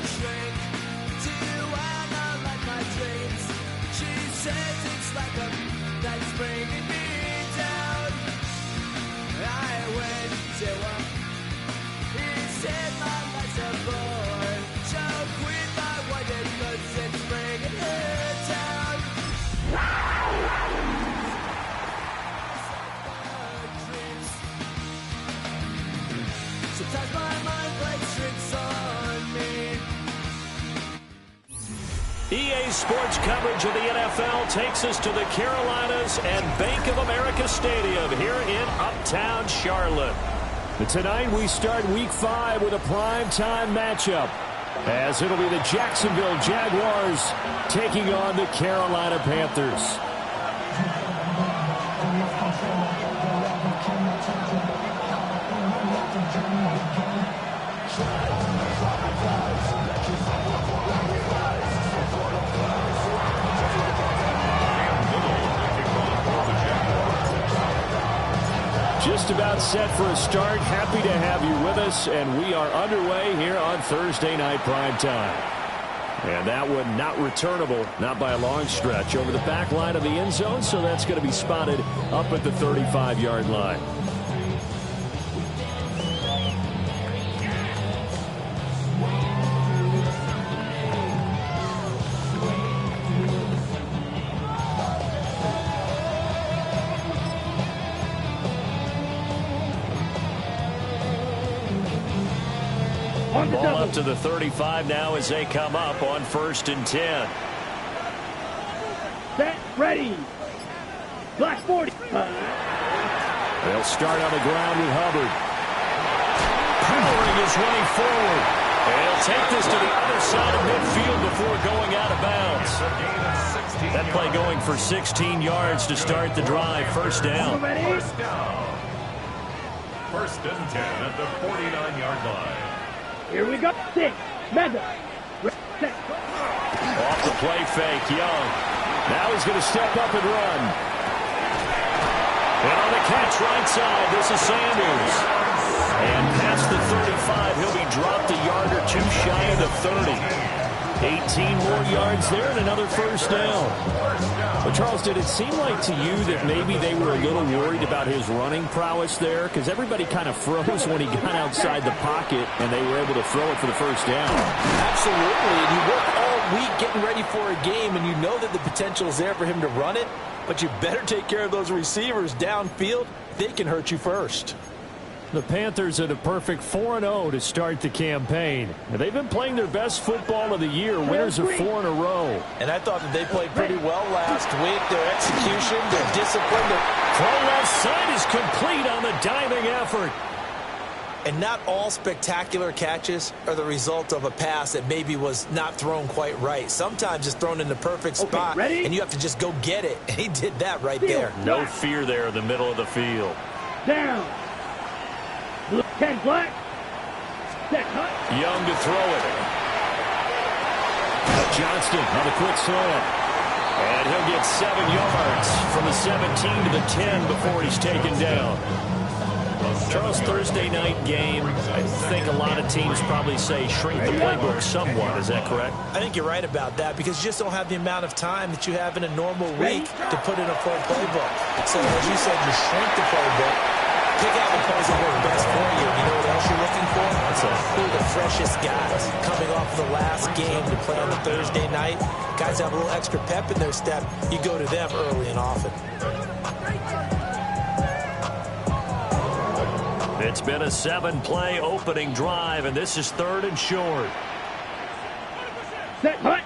shrink. Do you analyze my dreams? She says it's like a that's bringing me down. I went to her. He said my life's a bore. Choke with my wonder 'cause it's bringing her down. Sometimes my mind plays tricks on me. EA Sports coverage of the NFL takes us to the Carolinas and Bank of America Stadium here in Uptown Charlotte. But tonight we start Week 5 with a primetime matchup, as it'll be the Jacksonville Jaguars taking on the Carolina Panthers. Just about set for a start. Happy to have you with us, and we are underway here on Thursday Night Primetime. And that one not returnable, not by a long stretch, over the back line of the end zone, so that's going to be spotted up at the 35-yard line. Ball up to the 35 now as they come up on 1st and 10. Set, ready. Black 40. They'll start on the ground with Hubbard. Powering his way forward. They'll take this to the other side of midfield before going out of bounds. That play going for 16 yards to start the drive. First down. First down. 1st and 10 at the 49-yard line. Here we go. 6. Meta. Set. Off the play fake, Young. Now he's going to step up and run. And on the catch right side, this is Sanders. And past the 35, he'll be dropped a yard or two shy of the 30. 18 more yards there and another first down. But Charles, did it seem like to you that maybe they were a little worried about his running prowess there? Because everybody kind of froze when he got outside the pocket and they were able to throw it for the first down. Absolutely. And you work all week getting ready for a game, and you know that the potential is there for him to run it, but you better take care of those receivers downfield. They can hurt you first. The Panthers are the perfect 4-0 to start the campaign. Now, they've been playing their best football of the year, winners of 4 in a row. And I thought that they played pretty well last week. Their execution, their discipline. Throw left side is complete on the diving effort. And not all spectacular catches are the result of a pass that maybe was not thrown quite right. Sometimes it's thrown in the perfect spot, and you have to just go get it. And he did that right there. No fear there in the middle of the field. Down. 10 black. Set cut. Young to throw it. Johnston on the quick slant. And he'll get 7 yards from the 17 to the 10 before he's taken down. Charles, Thursday night game, I think a lot of teams probably say shrink the playbook somewhat. Is that correct? I think you're right about that, because you just don't have the amount of time that you have in a normal week to put in a full playbook. So as you said, you shrink the playbook, pick out the plays that work best for you. You know what else you're looking for? Who are the freshest guys coming off the last game to play on the Thursday night? Guys have a little extra pep in their step. You go to them early and often. It's been a 7-play opening drive, and this is 3rd and short. Set, hut.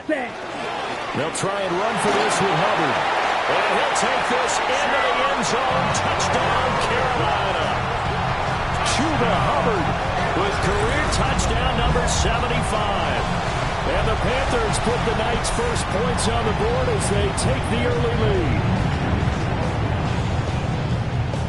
Set. They'll try and run for this with Hubbard. And he'll take this into the end zone. Touchdown, Carolina. Chuba Hubbard with career touchdown number 75. And the Panthers put the night's first points on the board as they take the early lead.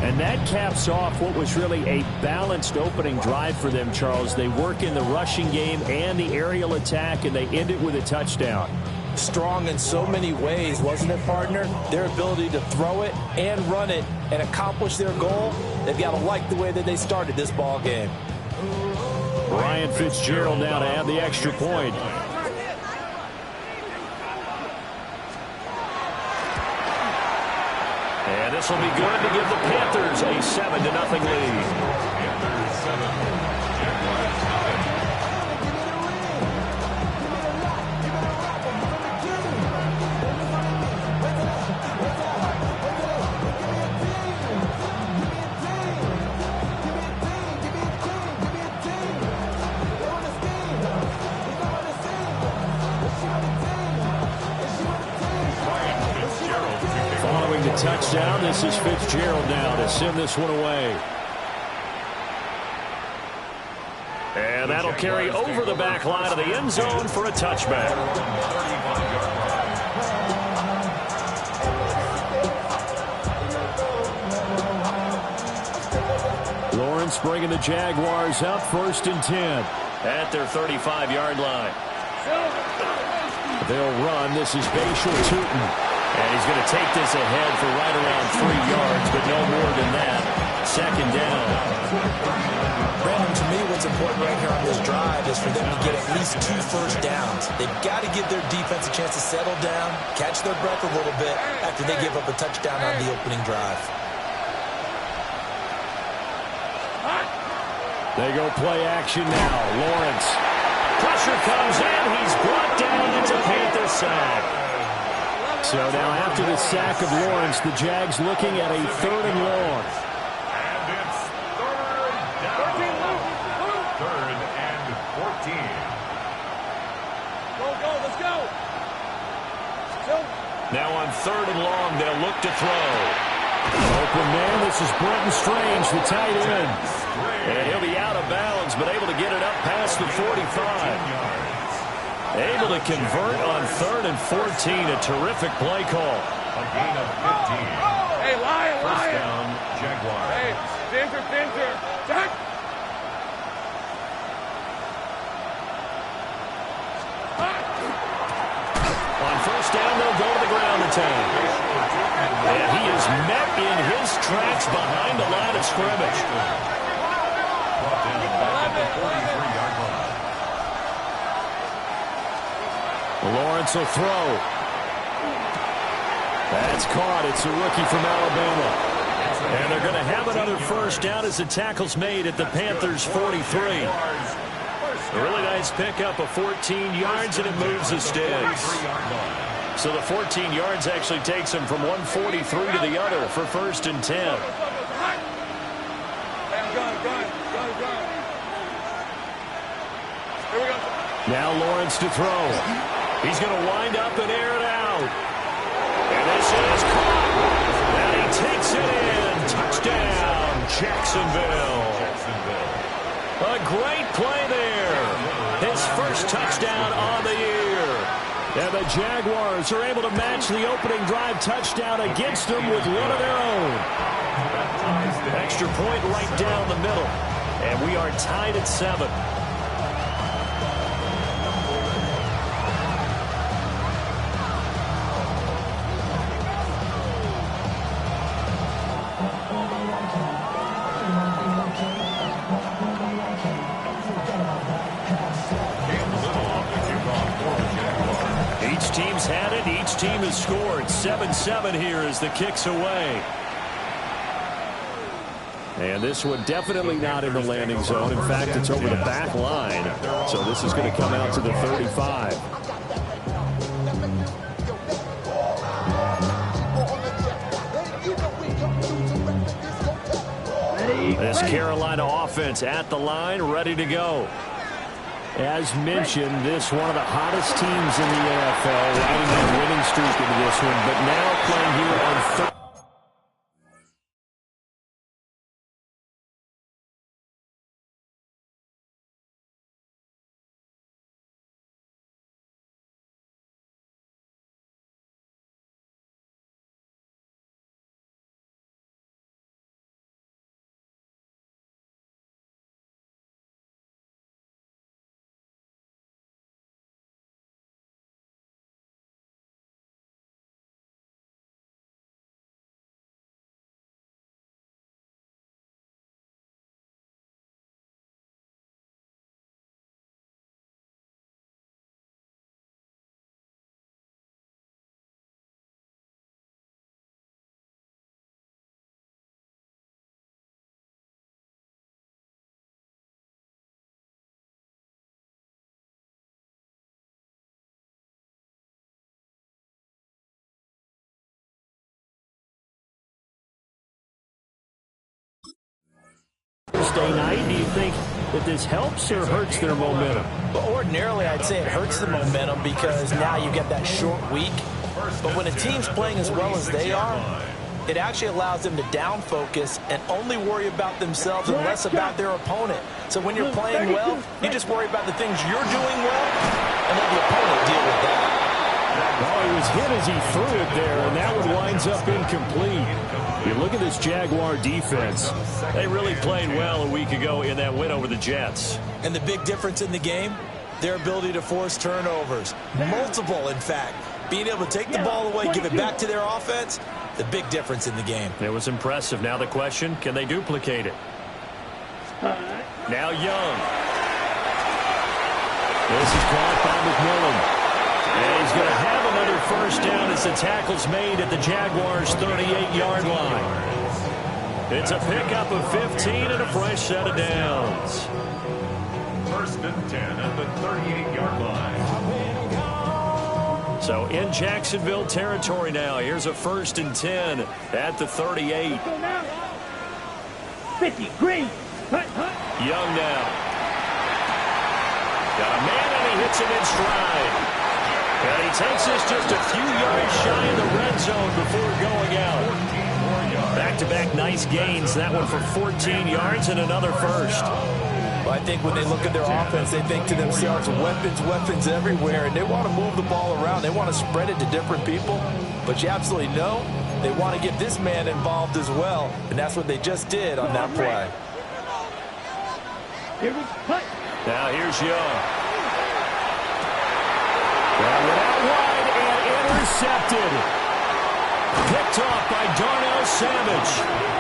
And that caps off what was really a balanced opening drive for them, Charles. They work in the rushing game and the aerial attack, and they end it with a touchdown. Strong in so many ways, wasn't it, partner? Their ability to throw it and run it and accomplish their goal, they've got to like the way that they started this ball game. Ryan Fitzgerald now to add the extra point. And this will be good to give the Panthers a 7-0 lead. Panthers 7, Jaguars 9. Following the touchdown, this is Fitzgerald now to send this one away. And that'll carry over the back line of the end zone for a touchback. Lawrence bringing the Jaguars up 1st and 10 at their 35-yard line. They'll run. This is Bashal Tootin. And he's going to take this ahead for right around 3 yards, but no more than that. 2nd down. Brandon, to me, what's important right here on this drive is for them to get at least 2 first downs. They've got to give their defense a chance to settle down, catch their breath a little bit after they give up a touchdown on the opening drive. They go play action now. Lawrence. Pressure comes in. He's brought down. It's a Panther sack. So now after the sack of Lawrence, the Jags looking at a 3rd and long. And it's 3rd down. 3rd and 14. Go, let's go. Now on 3rd and long, they'll look to throw. Open man, this is Brenton Strange, the tight end. And he'll be out of bounds, but able to get it up past the 45. Able to convert on 3rd and 14. A terrific play call. A gain of 15. Hey, Lion. First down, Jaguars. Hey, Finter. Jack. On 1st down, they'll go to the ground attack. And he is met in his tracks behind the line of scrimmage. Brought down back at the 43-yard line. Lawrence will throw. That's caught. It's a rookie from Alabama. And they're going to have another first down as the tackle's made at the Panthers' 43. A really nice pickup of 14 yards, and it moves the sticks. So the 14 yards actually takes him from 143 to the other for 1st and 10. Now Lawrence to throw. He's going to wind up and air it out. And this is caught. And he takes it in. Touchdown, Jacksonville. A great play there. His first touchdown on the year. And the Jaguars are able to match the opening drive touchdown against them with one of their own. Extra point right down the middle. And we are tied at 7. Each team's had it. Each team has scored. 7-7 here as the kick's away. And this one definitely not in the landing zone. In fact, it's over the back line. So this is going to come out to the 35. This Carolina offense at the line, ready to go. As mentioned, this one of the hottest teams in the NFL, riding a winning streak into this one, but now playing here on Thursday night. Do you think that this helps or hurts their momentum? Well, ordinarily, I'd say it hurts the momentum because now you get that short week. But when a team's playing as well as they are, it actually allows them to down focus and only worry about themselves and less about their opponent. So when you're playing well, you just worry about the things you're doing well and let the opponent deal with that. Well, he was hit as he threw it there, and that one winds up incomplete. You look at this Jaguar defense. They really played well a week ago in that win over the Jets. And the big difference in the game, their ability to force turnovers. Multiple, in fact. Being able to take the ball away, give it back to their offense, the big difference in the game. It was impressive. Now the question, can they duplicate it? Now Young. This is caught by McMillan. And he's going to have another first down as the tackle's made at the Jaguars' 38-yard line. It's a pickup of 15 and a fresh set of downs. First and 10 at the 38-yard line. So in Jacksonville territory now. Here's a first and 10 at the 38. 50, green. Young now. Got a man and he hits him in stride. And he takes this just a few yards shy of the red zone before going out. Back-to-back nice gains. That one for 14 yards and another first. Well, I think when they look at their offense, they think to themselves, weapons everywhere, and they want to move the ball around. They want to spread it to different people. But you absolutely know they want to get this man involved as well, and that's what they just did on that play. Now here's Young. That went out wide and intercepted. Picked off by Darnell Savage.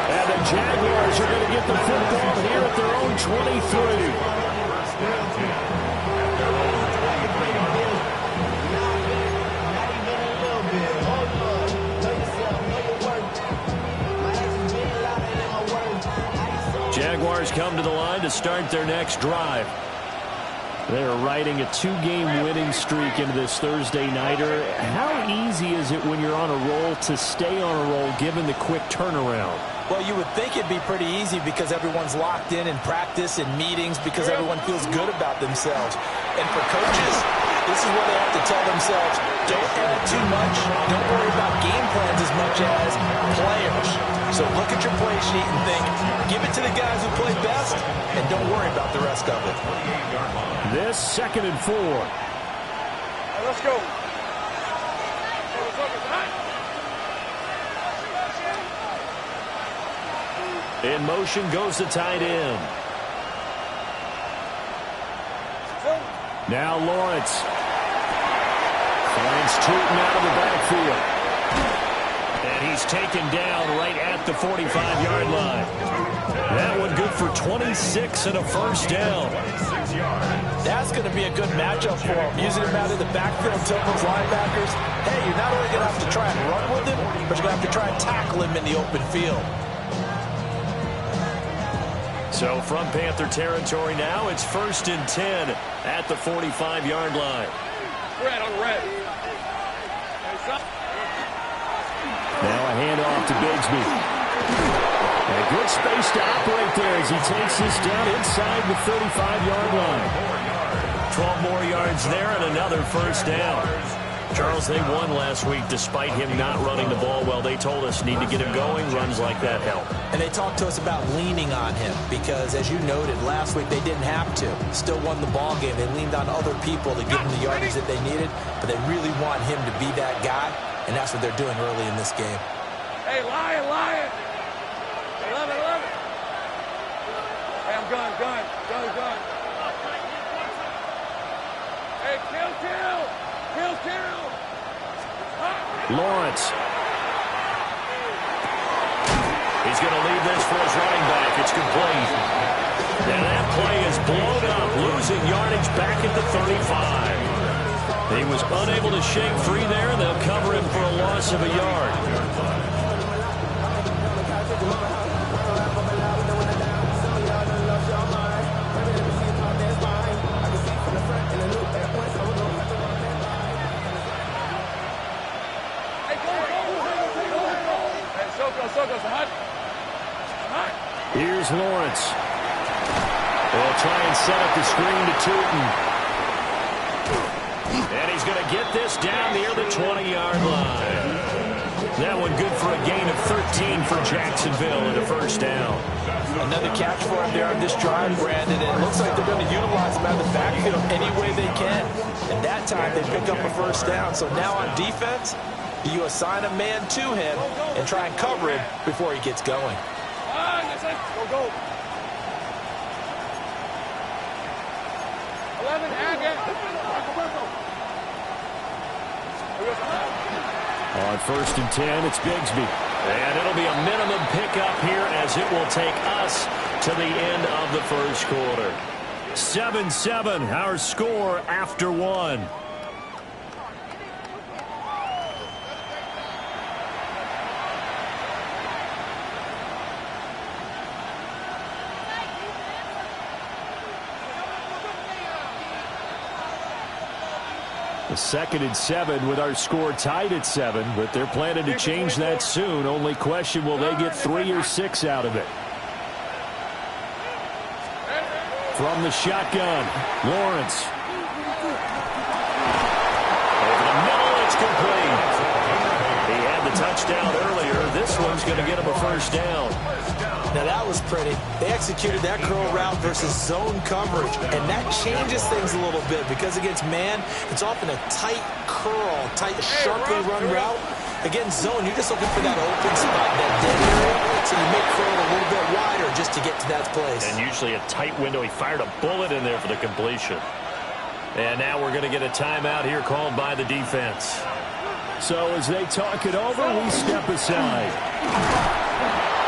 And the Jaguars are going to get the football here at their own 23. Jaguars come to the line to start their next drive. They're riding a two-game winning streak into this Thursday nighter. How easy is it when you're on a roll to stay on a roll given the quick turnaround? Well, you would think it'd be pretty easy because everyone's locked in practice and meetings because everyone feels good about themselves. And for coaches, this is where they have to tell themselves, don't edit too much, don't worry about game plans as much as players. So look at your play sheet and think, give it to the guys who play best, and don't worry about the rest of it. This 2nd and 4. Let's go. In motion goes the tight end. Now Lawrence. Finds Tootin out of the backfield. And he's taken down right at the 45-yard line. That one good for 26 and a first down. That's going to be a good matchup for him. Using him out of the backfield, telling those linebackers, hey, you're not only going to have to try and run with him, but you're going to have to try and tackle him in the open field. So from Panther territory now, it's 1st and 10 at the 45-yard line. Red on red. Now a handoff to Bigsby. A good space to operate there as he takes this down inside the 35-yard line. 12 more yards there and another first down. Charles, they won last week despite him not running the ball well. They told us need to get him going. Runs like that help. And they talked to us about leaning on him because, as you noted, last week they didn't have to. Still won the ball game. They leaned on other people to give them the yardage that they needed, but they really want him to be that guy, and that's what they're doing early in this game. Hey, Lion. I love it. Hey, I'm gun. Hey, kill. Lawrence. He's going to leave this for his running back. It's complete. And that play is blown up, losing yardage back at the 35. He was unable to shake free there, and they'll cover him for a loss of a yard. Here's Lawrence. They'll try and set up the screen to Tootin. And he's going to get this down near the 20-yard line. That one good for a gain of 13 for Jacksonville and a first down. Another catch for him there on this drive, Brandon. And it looks like they're going to utilize him out of the backfield any way they can. And that time they pick up a first down. So now on defense, you assign a man to him and try and cover him before he gets going. Go. 11, On 1st and 10, it's Bigsby. And it'll be a minimum pickup here as it will take us to the end of the first quarter. 7-7, our score after one. The 2nd and 7 with our score tied at 7, but they're planning to change that soon. Only question, will they get 3 or 6 out of it? From the shotgun, Lawrence. Over the middle, it's complete. He had the touchdown earlier. This one's going to get him a first down. Now that was pretty. They executed that curl route versus zone coverage, and that changes things a little bit because against man, it's often a tight curl, sharply run route. Against zone, you're just looking for that open spot, that dead area, so you make curl a little bit wider just to get to that place. And usually a tight window. He fired a bullet in there for the completion. And now we're going to get a timeout here called by the defense. So as they talk it over, we step aside.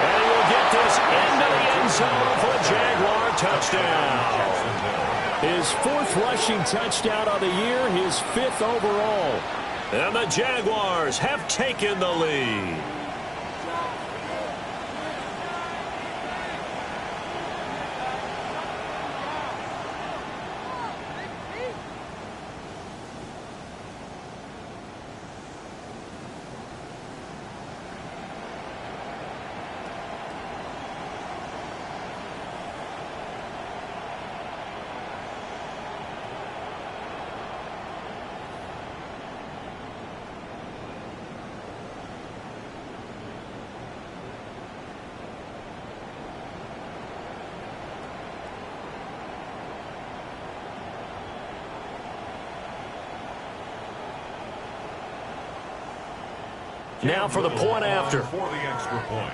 And we'll get this into the end zone for a Jaguar touchdown. His 4th rushing touchdown of the year, his 5th overall. And the Jaguars have taken the lead. Now for the point after. For the extra point.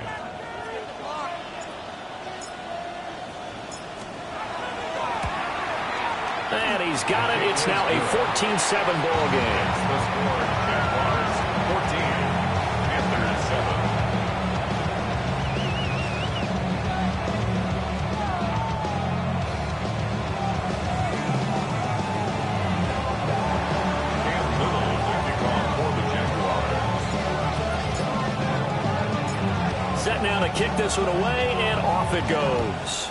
And he's got it. It's now a 14-7 ball game. The score, Jaguars 14, Panthers 7. Set now to kick this one away, and off it goes.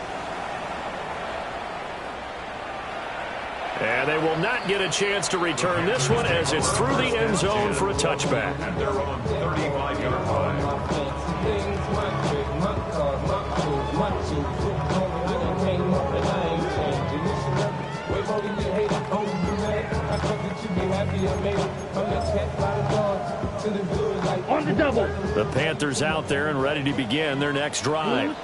And they will not get a chance to return this one as it's through the end zone for a touchback. At their own 35-yard line. On the double. The Panthers out there and ready to begin their next drive.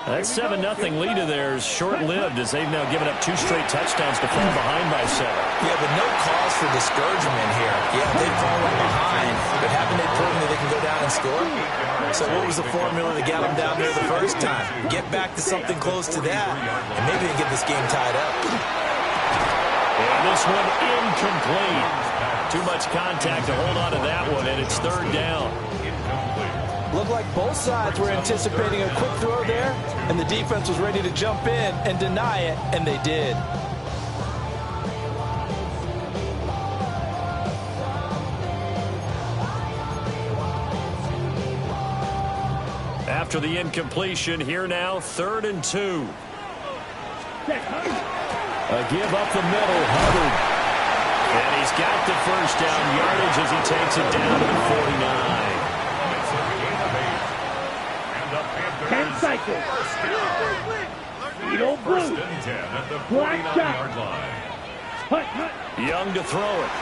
That 7-0 lead of theirs short-lived as they've now given up 2 straight touchdowns to fall behind by 7. Yeah, but no cause for discouragement here. Yeah, they've fallen behind, but haven't they proven that they can go down and score? So what was the formula to get them down there the first time? Get back to something close to that, and maybe they get this game tied up. And this one incomplete. Too much contact to hold on to that one, and it's 3rd down. Looked like both sides were anticipating a quick throw there, and the defense was ready to jump in and deny it, and they did. After the incompletion, here now, 3rd and 2. A give up the middle, Hubbard. And he's got the first down yardage as he takes it down to the 49. 10 cycles. Eagle First blue. and 10 at the Black 49-yard line. Hut, hut. Young to throw it.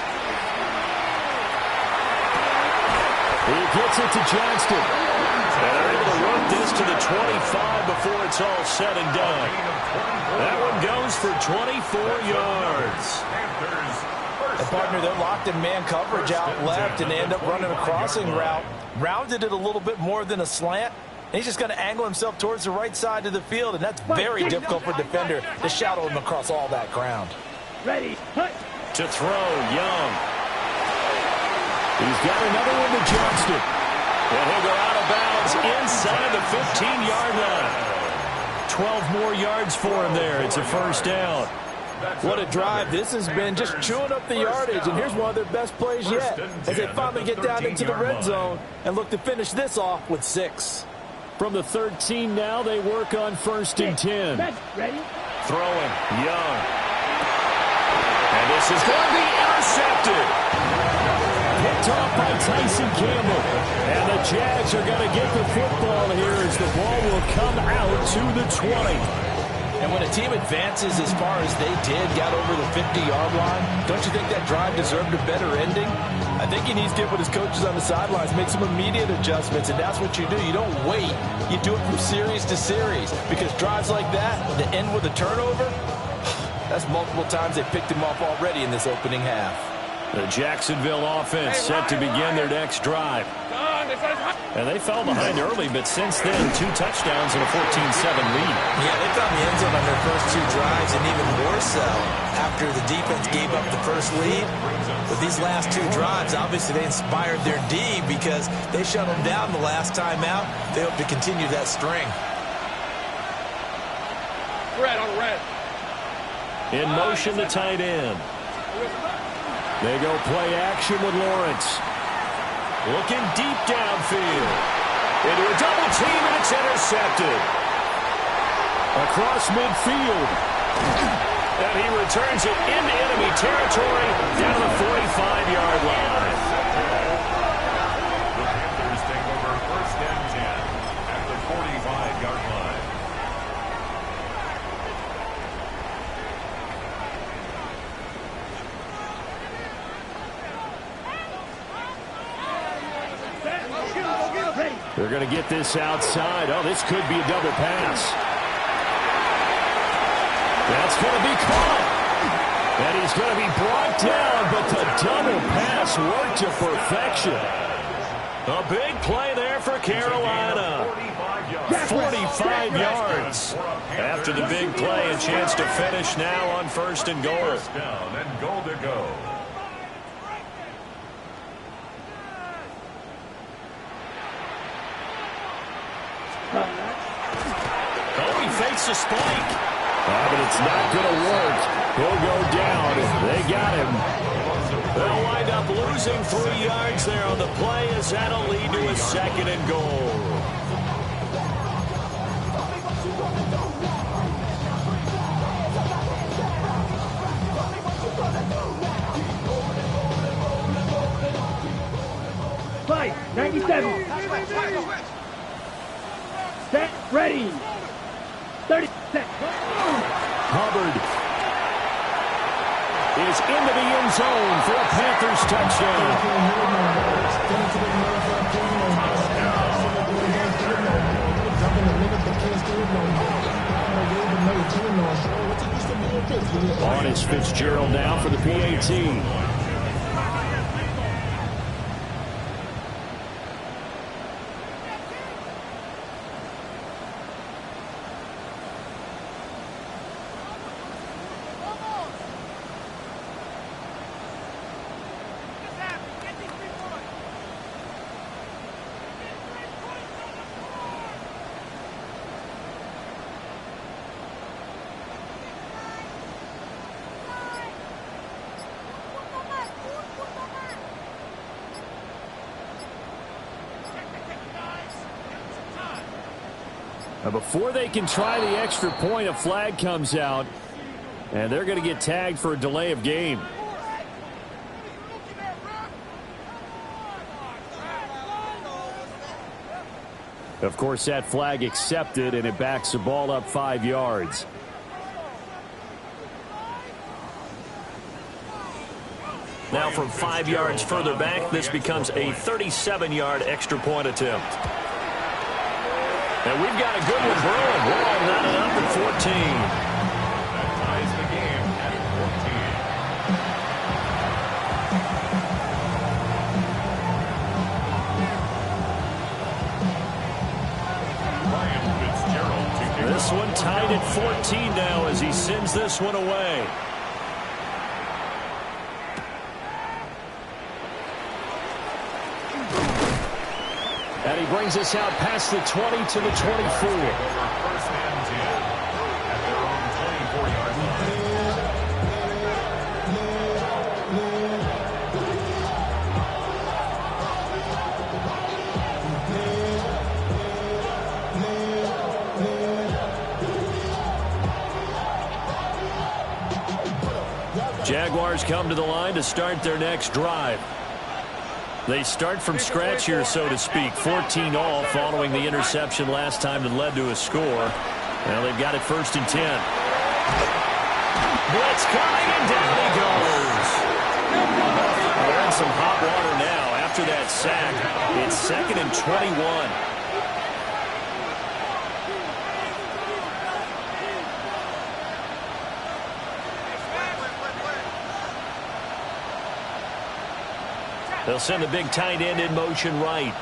He gets it to Johnston. And they're able to run this to the 25 before it's all said and done. That one goes for 24 yards. And partner, they're locked in man coverage out left, and they end up running a crossing route. Rounded it a little bit more than a slant. And he's just going to angle himself towards the right side of the field, and that's very difficult for a defender to shadow him across all that ground. Ready. Hut. To throw, Young. He's got another one to Johnston. And he'll go out of bounds inside the 15-yard line. 12 more yards for him there. It's a first down. What a drive this has been, just chewing up the yardage, and here's one of their best plays yet as they finally get down into the red zone and look to finish this off with 6. From the 13 now, they work on first and 10. Ready. Throwing, Young. And this is going to be intercepted. Picked off by Tyson Campbell. And the Jags are going to get the football here as the ball will come out to the 20. And when a team advances as far as they did, got over the 50-yard line, don't you think that drive deserved a better ending? I think he needs to get with his coaches on the sidelines, make some immediate adjustments, and that's what you do. You don't wait. You do it from series to series, because drives like that, to end with a turnover, that's multiple times they picked him off already in this opening half. The Jacksonville offense set to begin their next drive. And they fell behind early, but since then, 2 touchdowns and a 14-7 lead. Yeah, they found the end zone on their first 2 drives, and even more so after the defense gave up the first lead. But these last 2 drives, obviously they inspired their D because they shut them down the last time out. They hope to continue that string. Red on red. In motion, the tight end. They go play action with Lawrence. Looking deep downfield. Into a double team, and it's intercepted. Across midfield. And he returns it into enemy territory down to the 45-yard line. The Panthers take over first and 10 at the 45-yard line. They're going to get this outside. Oh, this could be a double pass. That's going to be caught. And he's going to be brought down, but the double pass worked to perfection. A big play there for Carolina. 45 yards. After the big play, a chance to finish now on first and goal. First down and goal to go. Oh, he fakes a spike. But it's not going to work. He'll go down. They got him. They'll wind up losing 3 yards there on the play as that'll lead to a second and goal. Fight. 97. Set. Ready. 30 set. Hubbard is into the end zone for a Panthers touchdown. On is Fitzgerald now for the PAT. Now before they can try the extra point, a flag comes out, and they're going to get tagged for a delay of game. Of course, that flag accepted, and it backs the ball up 5 yards. Now from 5 yards further back, this becomes a 37-yard extra point attempt. And we've got a good one brewing. We're all knotted up at 14. That ties the game at 14. This one tied at 14 now as he sends this one away. And he brings us out past the 20 to the 24. First and 10 at their own 24-yard line. Jaguars come to the line to start their next drive. They start from scratch here, so to speak. 14 all following the interception last time that led to a score. Well, they've got it 1st and 10. Blitz coming, and down he goes. They're in some hot water now after that sack. It's 2nd and 21. They'll send the big tight end in motion right.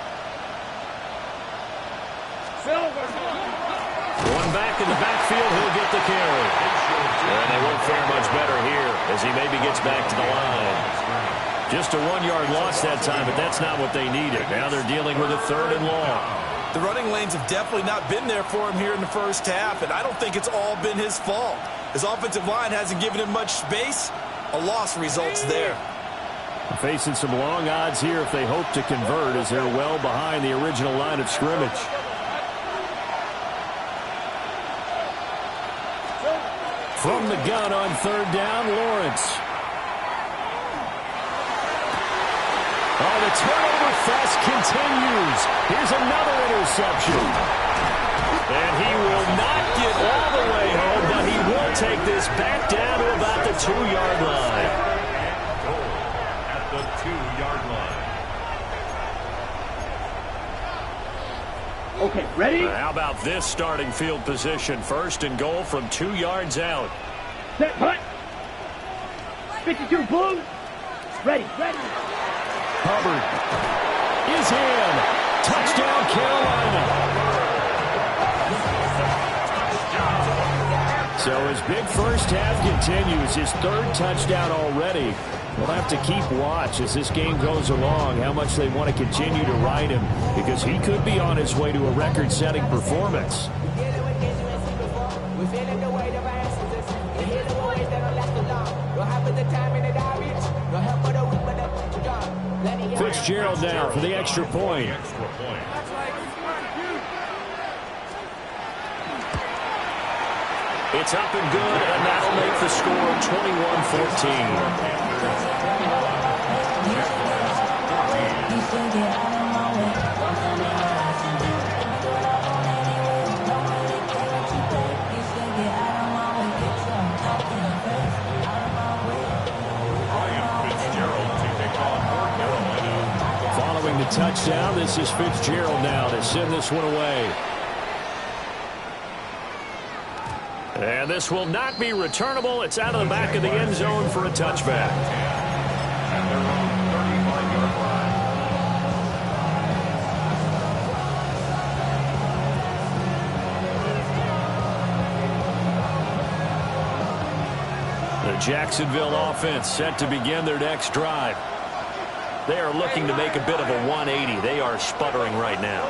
One back in the backfield, he'll get the carry. And they won't fare much better here as he maybe gets back to the line. Just a 1-yard loss that time, but that's not what they needed. Now they're dealing with a 3rd and long. The running lanes have definitely not been there for him here in the first half, and I don't think it's all been his fault. His offensive line hasn't given him much space. A loss results there. Facing some long odds here if they hope to convert as they're well behind the original line of scrimmage. From the gun on 3rd down, Lawrence. Oh, the turnover fest continues. Here's another interception. And he will not get all the way home, but he will take this back down to about the 2-yard line. The 2-yard line. Okay, ready? How about this starting field position? 1st and goal from 2 yards out. Set, punt. 52, boom. Ready. Hubbard is in. Touchdown, Carolina. So his big first half continues. His 3rd touchdown already. We'll have to keep watch as this game goes along, how much they want to continue to ride him, because he could be on his way to a record-setting performance. Fitzgerald now for the extra point. It's up and good, and that'll make the score 21-14. Following the touchdown, this is Fitzgerald now to send this one away. And this will not be returnable. It's out of the back of the end zone for a touchback. At their own 35-yard line. The Jacksonville offense set to begin their next drive. They are looking to make a bit of a 180. They are sputtering right now.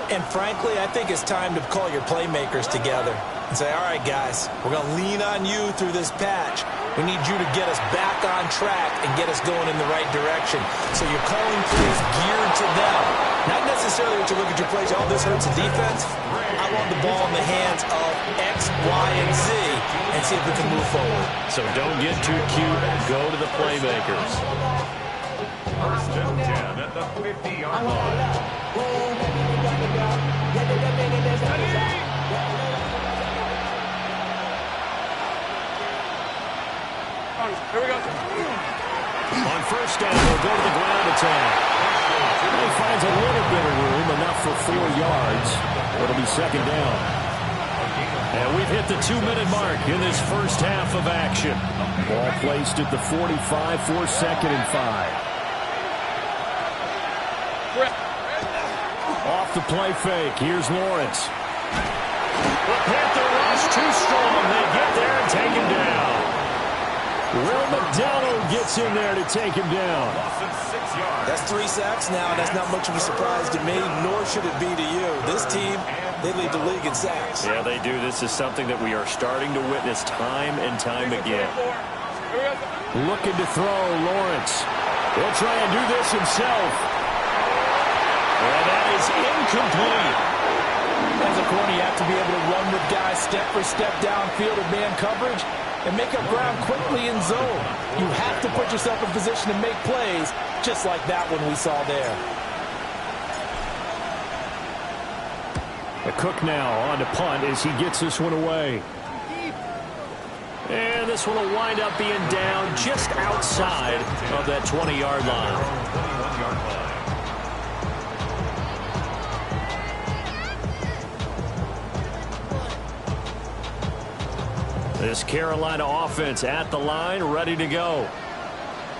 And frankly, I think it's time to call your playmakers together and say, all right, guys, we're going to lean on you through this patch. We need you to get us back on track and get us going in the right direction. So you're calling plays geared to them. Not necessarily that you look at your plays, oh, this hurts the defense. I want the ball in the hands of X, Y, and Z and see if we can move forward. So don't get too cute. Go to the playmakers. 1st and 10 at the 50-yard line. On first down, they'll go to the ground attack. He finds a little bit of room, enough for 4 yards. It'll be second down. And we've hit the 2-minute mark in this first half of action. Ball placed at the 45 for second and 5. Off the play fake. Here's Lawrence. The Panther rush too strong. They get there and take him down. Will McDonald gets in there to take him down. That's 3 sacks now. That's not much of a surprise to me, nor should it be to you. This team, they lead the league in sacks. Yeah, they do. This is something that we are starting to witness time and time again. Looking to throw, Lawrence. He'll try and do this himself. And that is incomplete. As a corner, you have to be able to run with guys step for step downfield of man coverage and make up ground quickly in zone. You have to put yourself in position to make plays, just like that one we saw there. The Cook now on to punt as he gets this one away. And this one will wind up being down just outside of that 20-yard line. This Carolina offense at the line, ready to go.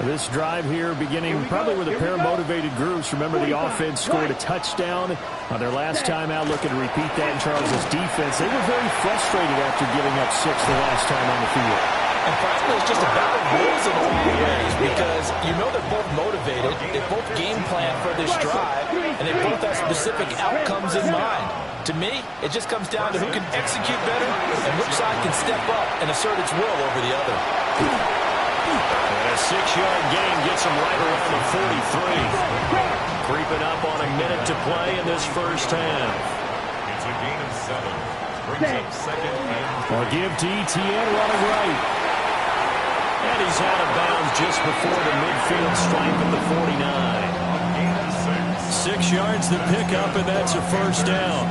This drive here beginning probably with a pair of motivated groups. Remember, the offense scored a touchdown on their last time out, looking to repeat that in Charles' defense. They were very frustrated after giving up 6 the last time on the field. And frankly, it's just a battle of rules in all ways because you know they're both motivated, they both game plan for this drive, and they both have specific outcomes in mind. To me, it just comes down to who can execute better and which side can step up and assert its will over the other. And a 6-yard gain gets them right around the 43. Creeping up on a minute to play in this first half. It's a gain of 7. Brings up second and 3. Or give to Etienne running right. And he's out of bounds just before the midfield stripe at the 49. 6 yards the pickup, and that's a first down.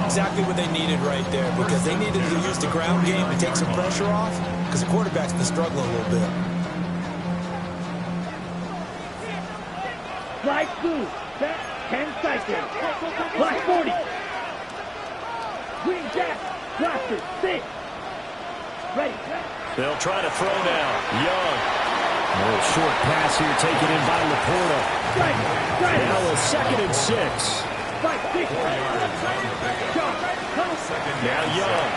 Exactly what they needed right there because they needed to use the ground game to take some pressure off because the quarterback's been struggling a little bit. Flag 2, set 10 seconds. Flag 40. Green Jack, blaster 6. Ready. They'll try to throw now. Young. A little short pass here taken in by Laporta. Now a 2nd and 6. Now Young.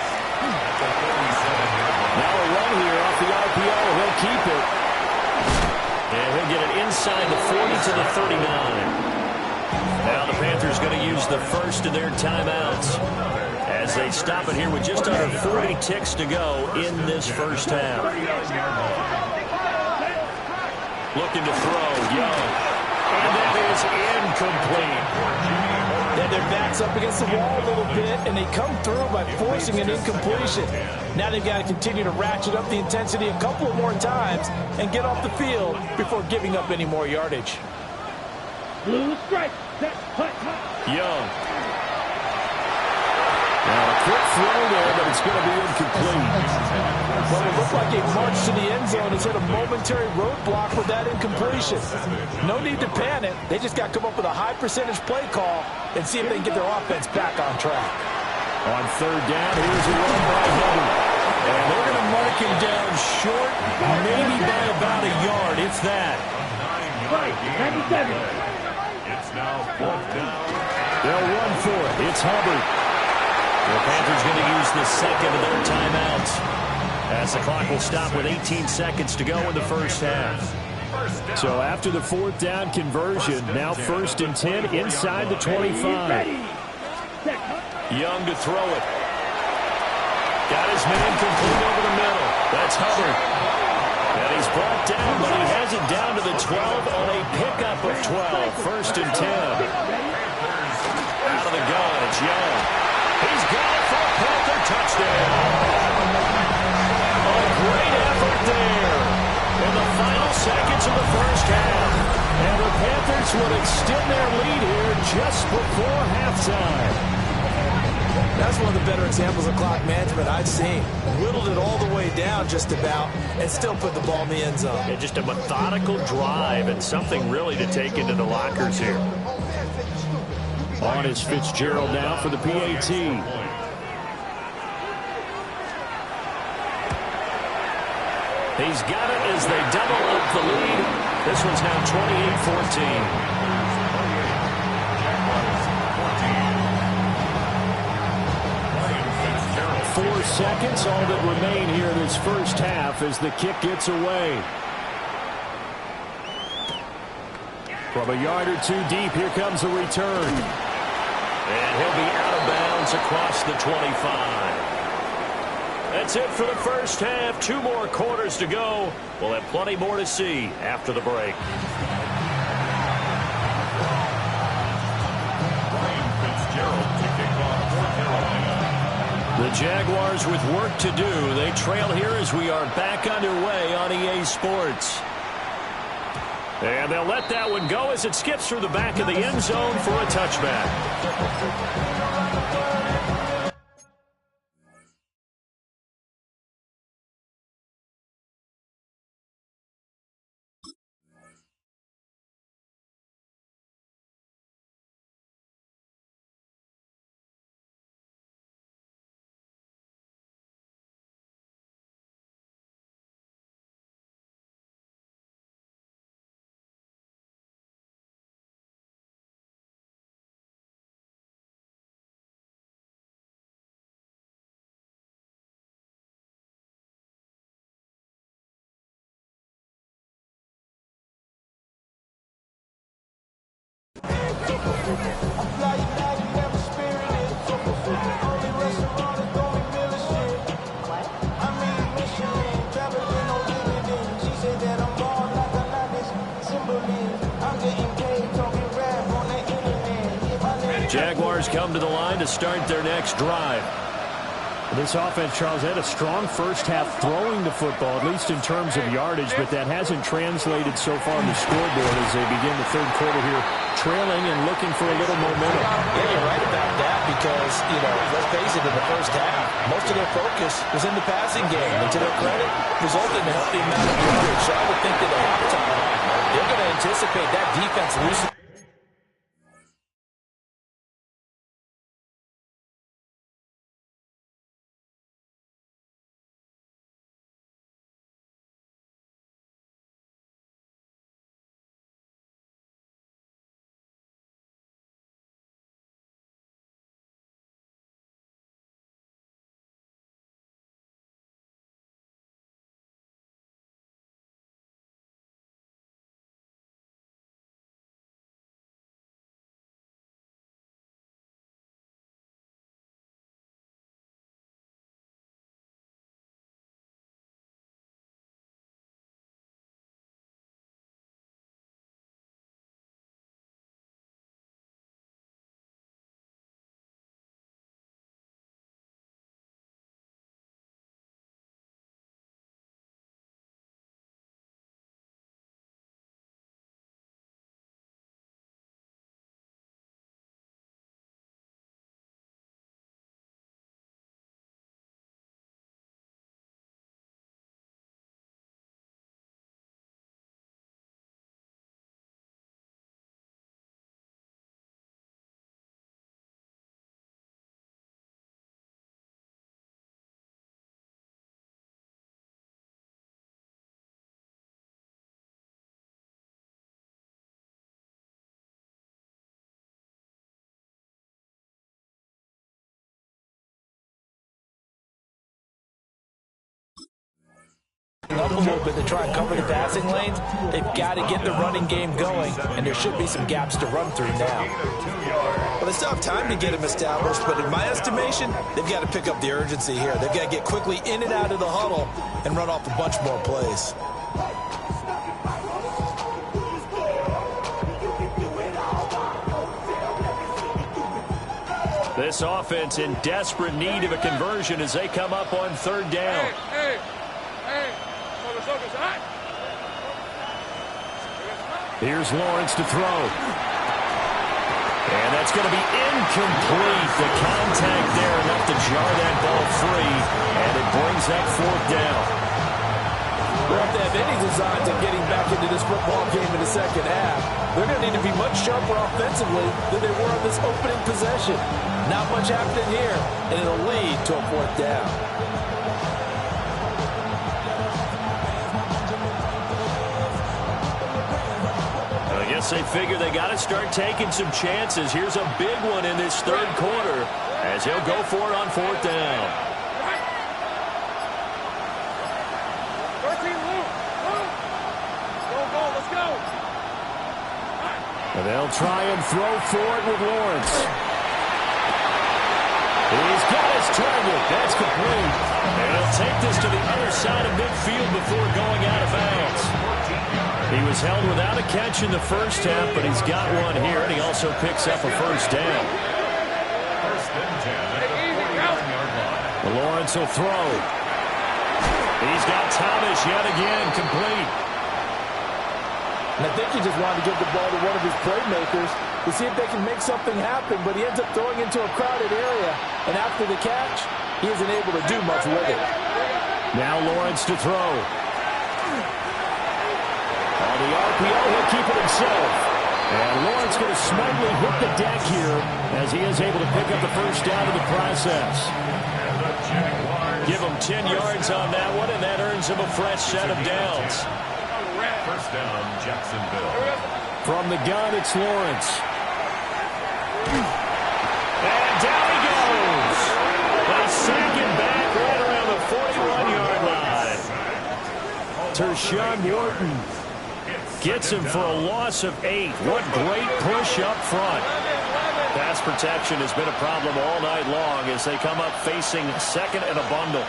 Now a run here off the RPO. He'll keep it. And he'll get it inside the 40 to the 39. Now the Panthers going to use the first of their timeouts as they stop it here with just under 40 ticks to go in this first half. Looking to throw, Young. And that is incomplete. Their back's up against the wall a little bit, and they come through by forcing an incompletion. Now they've got to continue to ratchet up the intensity a couple more times and get off the field before giving up any more yardage. Blue stripe, set, hut. Young. Now a quick throw there, but it's going to be incomplete. Well, it looked like a march to the end zone has hit a momentary roadblock with that incompletion. No need to panic. They just got to come up with a high percentage play call and see if they can get their offense back on track. On third down, here's a run by Hubbard. And they're going to mark him down short, maybe by about a yard, if that. 97. It's now 4th down. They'll run for it. It's Hubbard. The Panthers going to use the second of their timeouts as the clock will stop with 18 seconds to go in the first half. So after the 4th down conversion, now 1st and 10 inside the 25. Young to throw it. Got his man complete over the middle. That's Hubbard. And he's brought down, but he has it down to the 12 on a pickup of 12. 1st and 10. Out of the gun, it's Young. He's got it for a Panther touchdown. A great effort there in the final seconds of the first half. And the Panthers will extend their lead here just before halftime. That's one of the better examples of clock management I've seen. Whittled it all the way down just about and still put the ball in the end zone. Yeah, just a methodical drive and something really to take into the lockers here. On is Fitzgerald now for the PAT. He's got it as they double up the lead. This one's now 28-14. 4 seconds, all that remain here in this first half as the kick gets away. From a yard or two deep, here comes a return. And he'll be out of bounds across the 25. That's it for the first half. 2 more quarters to go. We'll have plenty more to see after the break. The Jaguars with work to do. They trail here as we are back underway on EA Sports. And they'll let that one go as it skips through the back of the end zone for a touchback. Jaguars come to the line to start their next drive. This offense, Charles, had a strong first half throwing the football, at least in terms of yardage, but that hasn't translated so far on the scoreboard as they begin the third quarter here, trailing and looking for a little momentum. Yeah, you're right about that because, let's face it, in the first half, most of their focus was in the passing game. And to their credit, resulted in a healthy amount of yardage. So I would think that at halftime, they're going to anticipate that defense losing. Up a little bit to try and cover the passing lanes. They've got to get the running game going, and there should be some gaps to run through now. Well, they still have time to get them established, but in my estimation, they've got to pick up the urgency here. They've got to get quickly in and out of the huddle and run off a bunch more plays. This offense in desperate need of a conversion as they come up on third down. Here's Lawrence to throw. And that's going to be incomplete. The contact there jar that ball free, and it brings up fourth down. Well, if they have any designs on getting back into this football game in the second half, they're going to need to be much sharper offensively than they were on this opening possession. Not much happening here, and it'll lead to a fourth down. I guess they figure they got to start taking some chances. Here's a big one in this third quarter as he'll go for it on fourth down. And they'll try and throw for it with Lawrence. He's got his target. That's complete. And he'll take this to the other side of midfield before going out of bounds. He was held without a catch in the first half, but he's got one here, and he also picks up a first down. First and 10 at the 49-yard line. Lawrence will throw. He's got Thomas yet again, complete. And I think he just wanted to give the ball to one of his playmakers to see if they can make something happen, but he ends up throwing into a crowded area. And after the catch, he isn't able to do much with it. Now Lawrence to throw. On the RPO, he'll keep it himself. And Lawrence going to smartly hit the deck here as he is able to pick up the first down in the process. Give him 10 yards on that one, and that earns him a fresh set of downs. First down, Jacksonville. From the gun, it's Lawrence. And down he goes. They sack him back right around the 41-yard line. Tershawn Wharton gets him for a loss of 8. What great push up front. Pass protection has been a problem all night long as they come up facing second and a bundle.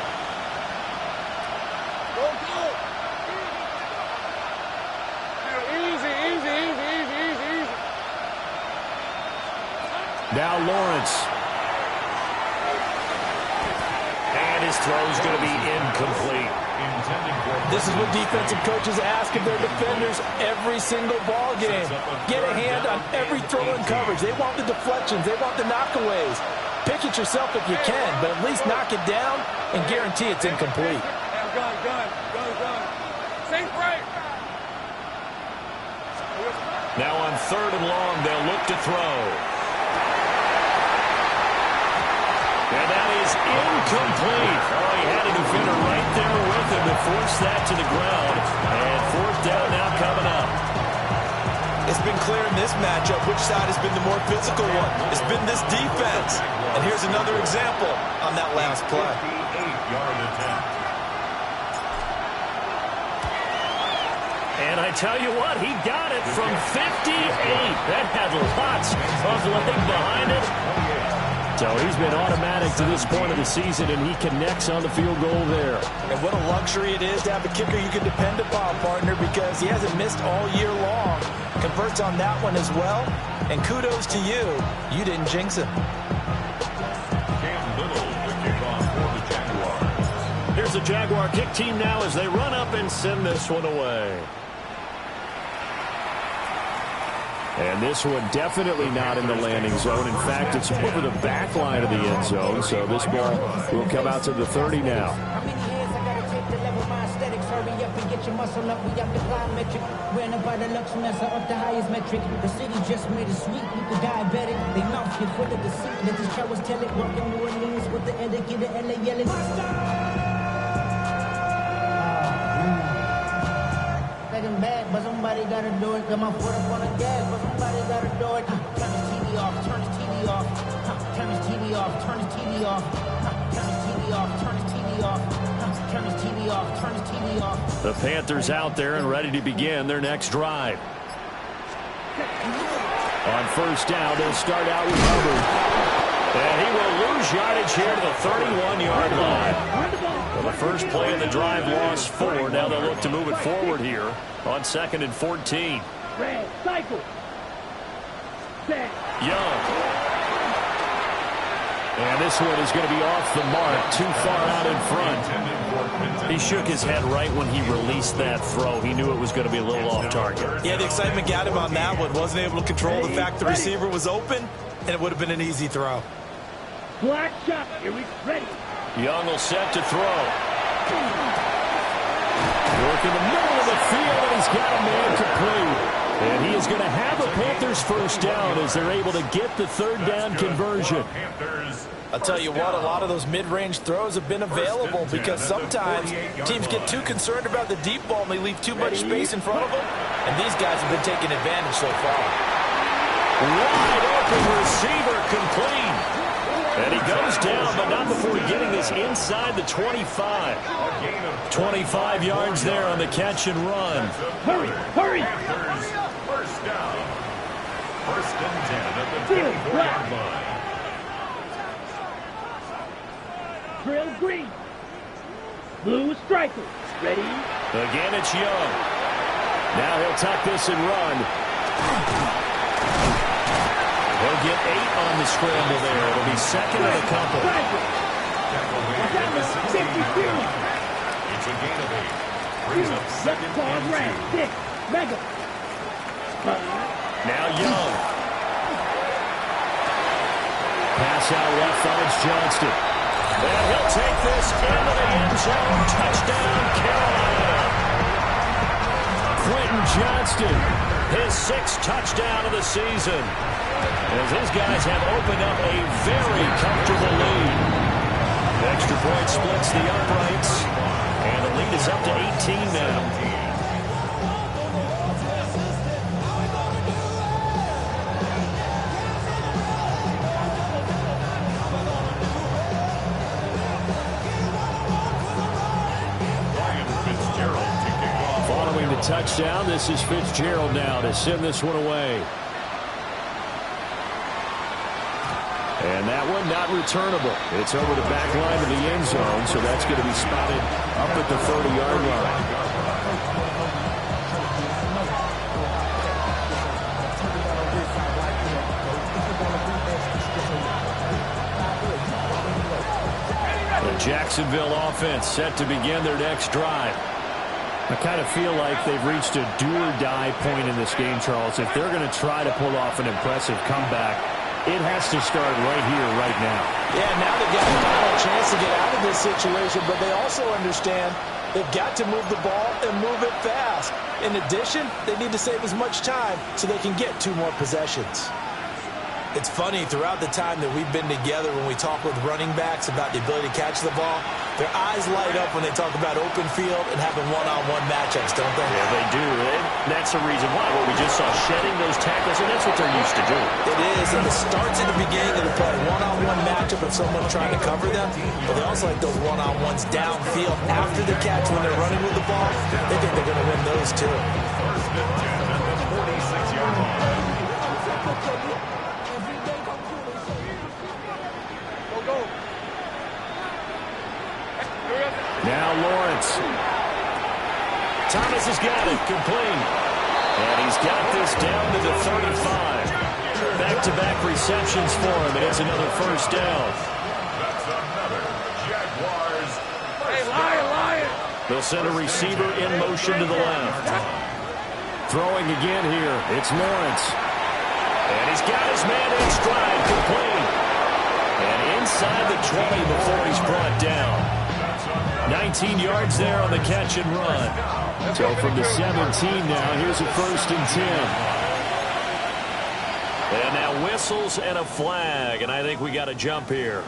Now Lawrence. And his throw's going to be incomplete. This is what defensive coaches ask of their defenders every single ball game. Get a hand on every throw in coverage. They want the deflections. They want the knockaways. Pick it yourself if you can, but at least knock it down and guarantee it's incomplete. Gun. Safe break. Now on third and long, they'll look to throw. And that is incomplete. Oh, he had a defender right there with him to force that to the ground. And fourth down now coming up. It's been clear in this matchup which side has been the more physical one. It's been this defense. And here's another example on that last play. 58-yard attempt. And I tell you what, he got it from 58. That had lots of leg behind it. So he's been automatic to this point of the season, and he connects on the field goal there. And what a luxury it is to have a kicker you can depend upon, partner, because he hasn't missed all year long. Converts on that one as well. And kudos to you. You didn't jinx him. Cam Little, the kickoff for the Jaguars. Here's the Jaguar kick team now as they run up and send this one away. And this one definitely not in the landing zone. In fact, it's over the back line of the end zone. So this ball will come out to the 30 now. How many hands I gotta take to level my aesthetics? Hurry up and get your muscle up. We got the plyometric. Ran up by the Lux Messer up the highest metric. The city just made it sweet. People diabetic. They mouth get full of deceit. Let these cowards tell it. Walking New Orleans with the etiquette of LA yelling. Second bad, but somebody gotta do it. Got my foot up on the gas, but somebody gotta do it. Turn his TV off, turn his TV off. Turn his TV off, turn his TV off. Turn his TV off, turn his TV off. Turn his TV off, turn his TV off. The Panthers out there and ready to begin their next drive. On first down, they'll start out with Hubbard. And he will lose yardage here to the 31-yard line. Well, the first play of the drive lost 4. Now they'll look to move it forward here on 2nd and 14. Red, cycle. Set. Young. And this one is going to be off the mark, too far out in front. He shook his head right when he released that throw. He knew it was going to be a little off target. Yeah, the excitement got him on that one. Wasn't able to control the fact the receiver was open, and it would have been an easy throw. Black shot. Here we ready. Young will set to throw. Work in the middle of the field, and he's got a man complete. And he is going to have the Panthers first down as they're able to get the third down conversion. I'll tell you what, a lot of those mid-range throws have been available because sometimes teams get too concerned about the deep ball and they leave too much space in front of them. And these guys have been taking advantage so far. Wide open receiver complete. And he goes down, but not before getting this inside the 25. 25 yards there on the catch and run. Hurry, hurry. First down. First and 10 at the 24-yard line. Drill green. Blue striker. Ready. Again, it's Young. Now he'll tuck this and run. He'll get 8 on the scramble there. It'll be second of the couple. It's a gain of 8. Brings up second and 2. 6. Mega. Now Young. Pass out left finds Johnston. And he'll take this into the end zone. Touchdown, Carolina. Quentin Johnston, his 6th touchdown of the season. As his guys have opened up a very comfortable lead. Extra point splits the uprights. And the lead is up to 18 now. Following the touchdown, this is Fitzgerald now to send this one away. And that one not returnable. It's over the back line of the end zone, so that's going to be spotted up at the 30-yard line. The Jacksonville offense set to begin their next drive. I kind of feel like they've reached a do-or-die point in this game, Charles. If they're going to try to pull off an impressive comeback, it has to start right here, right now. Yeah, now they've got a final chance to get out of this situation, but they also understand they've got to move the ball and move it fast. In addition, they need to save as much time so they can get 2 more possessions. It's funny, throughout the time that we've been together, when we talk with running backs about the ability to catch the ball, their eyes light up when they talk about open field and having one-on-one matchups, don't they? Yeah, they do. And that's the reason why. What we just saw, shedding those tackles, and that's what they're used to doing. It is, and it starts in the beginning of the play. One-on-one matchup if someone's trying to cover them, but they also like those one-on-ones downfield after the catch when they're running with the ball. They think they're going to win those too. First and 10 at the 46-yard line. Now Lawrence. Thomas has got it, complete. And he's got this down to the 35. Back-to-back receptions for him, and it's another first down. That's another Jaguars. Hey, lion. They'll send a receiver in motion to the left. Throwing again here, it's Lawrence. And he's got his man in stride, complete. And inside the 20 before he's brought down. 19 yards there on the catch and run. So from the 17 now, here's a first and 10. And now whistles and a flag, and I think we got a jump here.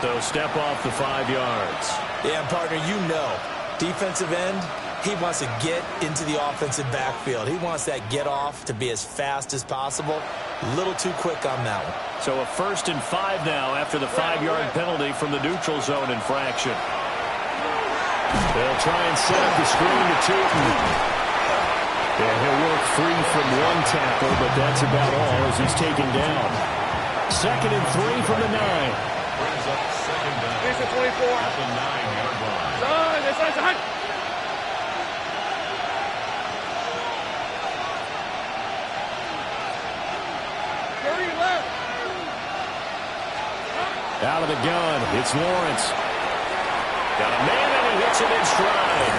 So step off the 5 yards. Yeah, partner, you know, defensive end, he wants to get into the offensive backfield. He wants that get off to be as fast as possible. A little too quick on that one. So a first and 5 now after the 5-yard penalty from the neutral zone infraction. They'll try and set up the screen to Tootin. And he'll work free from one tackle, but that's about all as he's taken down. Second and 3 from the 9. Brings up second down. Here's the 24. At the 9-yard line. Son, this is hot. Hurry left. Out of the gun, it's Lawrence. Got a man and he hits him in stride.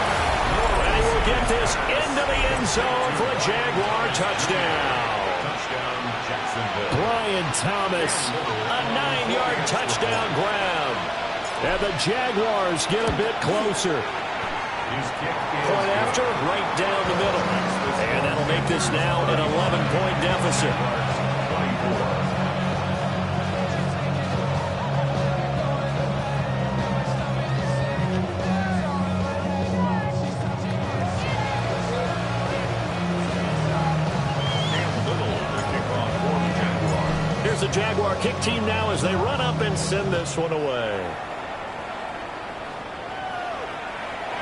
And he will get this into the end zone for a Jaguar touchdown. Touchdown, Jacksonville. Brian Thomas, a 9-yard touchdown grab. And the Jaguars get a bit closer. Point after, right down the middle. And that'll make this now an 11-point deficit. Here's the Jaguar kick team now as they run up and send this one away.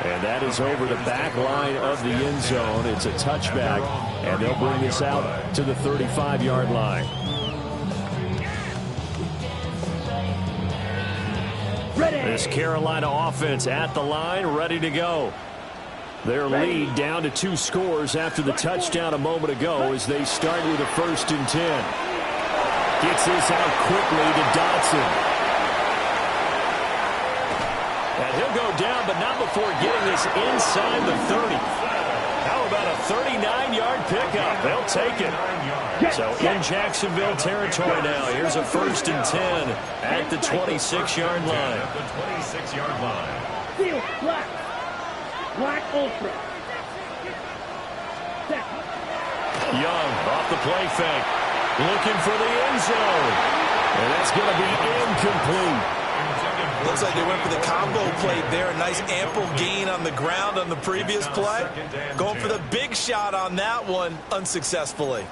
And that is over the back line of the end zone. It's a touchback, and they'll bring this out to the 35-yard line. This Carolina offense at the line, ready to go. Their lead down to 2 scores after the touchdown a moment ago as they start with a 1st and 10. Gets this out quickly to Dotson. And he'll go down, but not before getting this inside the 30. How about a 39-yard pickup? They'll take it. So in Jacksonville territory now. Here's a 1st and 10 at the 26-yard line. The 26-yard line. Steel, black. Black ultra. Young off the play fake. Looking for the end zone. And that's going to be incomplete. Looks like they went for the combo play there. A nice ample gain on the ground on the previous play. Going for the big shot on that one unsuccessfully.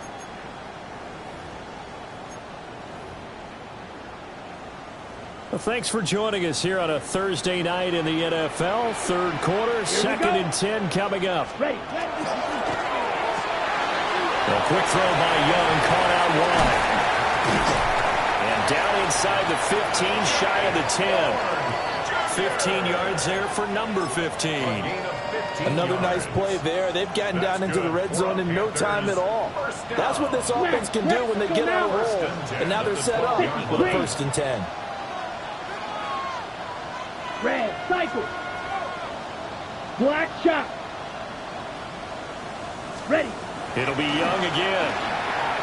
Well, thanks for joining us here on a Thursday night in the NFL. 3rd quarter, 2nd and 10 coming up. A quick throw by Young, caught out wide. And down inside the 15, shy of the 10. 15 yards there for number 15. Another nice play there. They've gotten down into the red zone in no time at all. That's what this offense can do when they get on a roll. And now they're set up with a 1st and 10. Red, cycle. Black shot. Ready. It'll be Young again.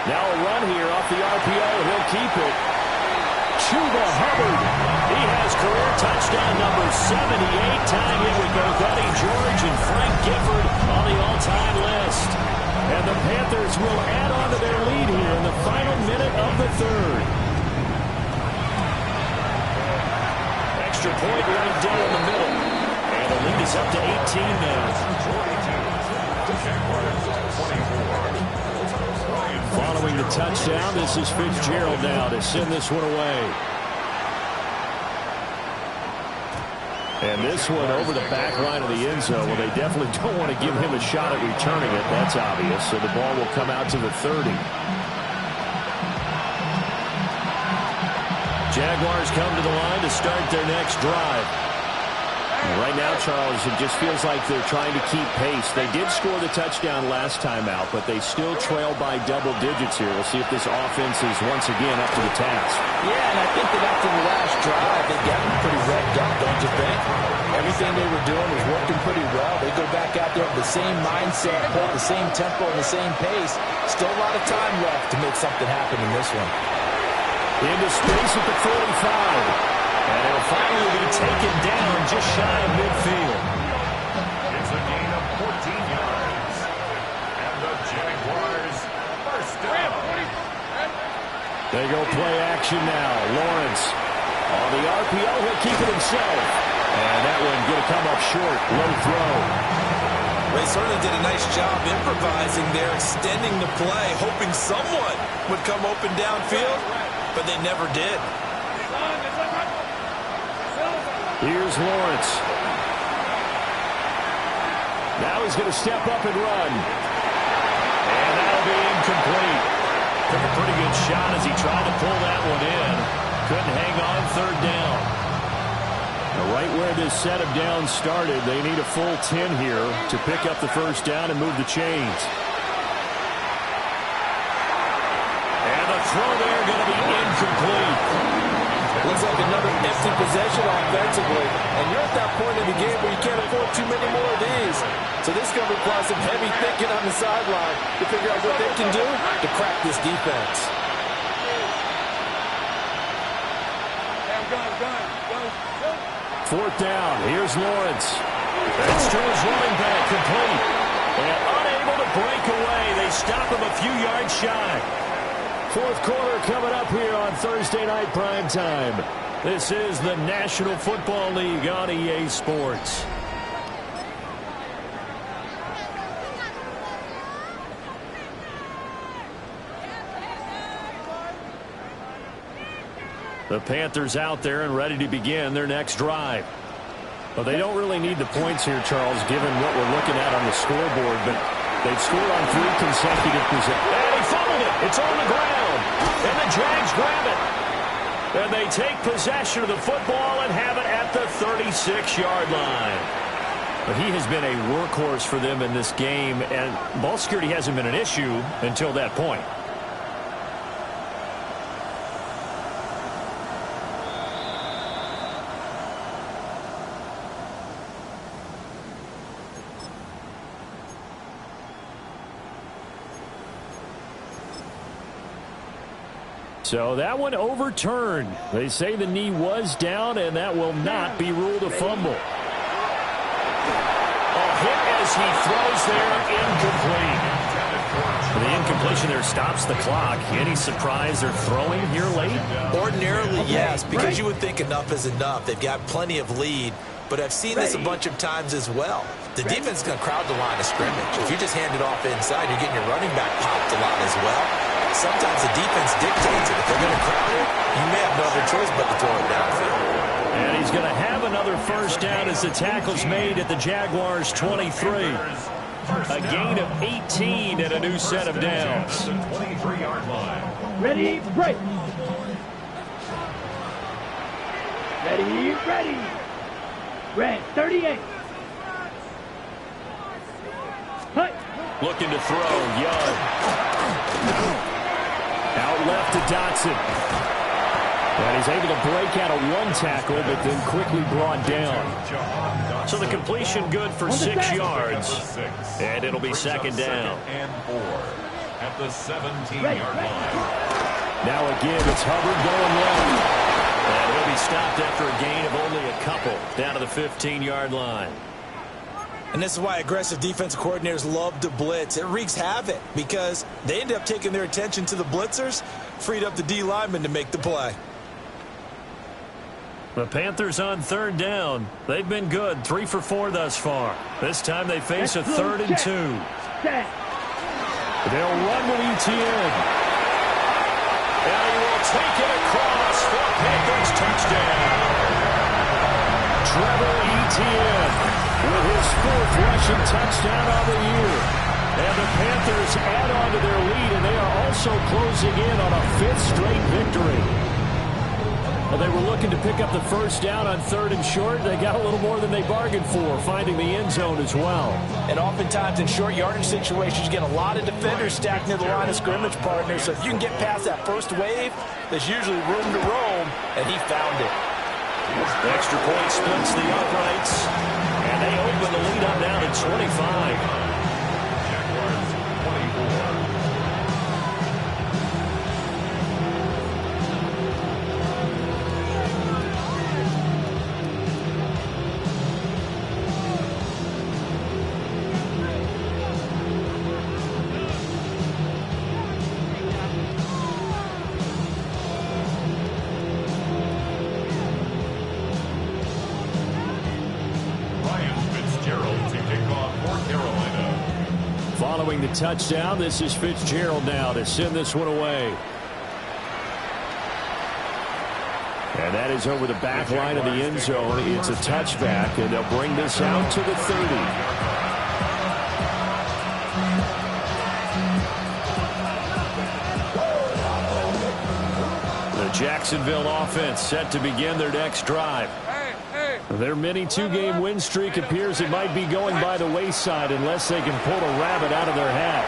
Now a run here off the RPO. He'll keep it. Chuba Hubbard. He has career touchdown number 78. Tying in with both Eddie George and Frank Gifford on the all-time list. And the Panthers will add on to their lead here in the final minute of the 3rd. Extra point right down the middle. And the lead is up to 18 now. Following the touchdown, this is Fitzgerald now to send this one away. And this one over the back line of the end zone. Well, they definitely don't want to give him a shot at returning it. That's obvious. So the ball will come out to the 30. Jaguars come to the line to start their next drive. Right now, Charles, it just feels like they're trying to keep pace. They did score the touchdown last time out, but they still trail by double digits here. We'll see if this offense is once again up to the task. Yeah, and I think that after the last drive, they got them pretty revved up, don't you think? Everything they were doing was working pretty well. They go back out there with the same mindset, play the same tempo, and the same pace. Still a lot of time left to make something happen in this one. Into space at the 45. And it'll finally be taken down just shy of midfield. It's a gain of 14 yards. And the Jaguars first down. They go play action now. Lawrence on the RPO. He'll keep it himself. And that one going to come up short. Low throw. They certainly did a nice job improvising there, extending the play, hoping someone would come open downfield, but they never did. Here's Lawrence. Now he's going to step up and run. And that'll be incomplete. Took a pretty good shot as he tried to pull that one in. Couldn't hang on 3rd down. Now right where this set of downs started, they need a full 10 here to pick up the 1st down and move the chains. And the throw there going to be incomplete. Looks like another empty possession offensively. And you're at that point in the game where you can't afford too many more of these. So this is going to require some heavy thinking on the sideline to figure out what they can do to crack this defense. Fourth down. Here's Lawrence. That's to his running back, complete. And unable to break away. They stop him a few yards shy. Fourth quarter coming up here on Thursday Night Primetime. This is the National Football League on EA Sports. The Panthers out there and ready to begin their next drive. Well, they don't really need the points here, Charles, given what we're looking at on the scoreboard, but they've scored on 3 consecutive possessions. And he fumbled it. It's on the ground. And the Jags grab it. And they take possession of the football and have it at the 36-yard line. But he has been a workhorse for them in this game, and ball security hasn't been an issue until that point. So that one overturned. They say the knee was down, and that will not be ruled a fumble. A hit as he throws there, incomplete. The incompletion there stops the clock. Any surprise they're throwing here late? Ordinarily, yes, because you would think enough is enough. They've got plenty of lead, but I've seen this a bunch of times as well. The defense is going to crowd the line of scrimmage. If you just hand it off inside, you're getting your running back popped a lot as well. Sometimes the defense dictates it. If they're going to crowd it, you may have no other choice but to throw it downfield. And he's going to have another first down as the tackle's made at the Jaguars' 23. A gain of 18 and a new set of downs. Ready, break. Ready. Red 38. Hut. Looking to throw, Young. Out left to Dotson. And he's able to break out of one tackle, but then quickly brought down. So the completion good for 6 yards. And it'll be second down. And 4 at the 17-yard line. Now again, it's Hubbard going left. And he'll be stopped after a gain of only a couple down to the 15-yard line. And this is why aggressive defensive coordinators love to blitz. It wreaks havoc because they end up taking their attention to the blitzers, freed up the D lineman to make the play. The Panthers on third down. They've been good, 3 for 4 thus far. This time they face a 3rd and 2. They'll run with ETN. And he will take it across for Panthers touchdown. Trevor Etienne with his 4th rushing touchdown of the year. And the Panthers add on to their lead, and they are also closing in on a 5th straight victory. Well, they were looking to pick up the first down on 3rd and short. They got a little more than they bargained for, finding the end zone as well. And oftentimes in short yardage situations, you get a lot of defenders stacked near the line of scrimmage, partner. So if you can get past that first wave, there's usually room to roam, and he found it. Extra point splits the uprights, and they open the lead up now to 25. Jaguars 24. Following the touchdown, this is Fitzgerald now to send this one away. And that is over the back line of the end zone. It's a touchback, and they'll bring this out to the 30. The Jacksonville offense set to begin their next drive. Their mini 2-game win streak appears it might be going by the wayside unless they can pull a rabbit out of their hat.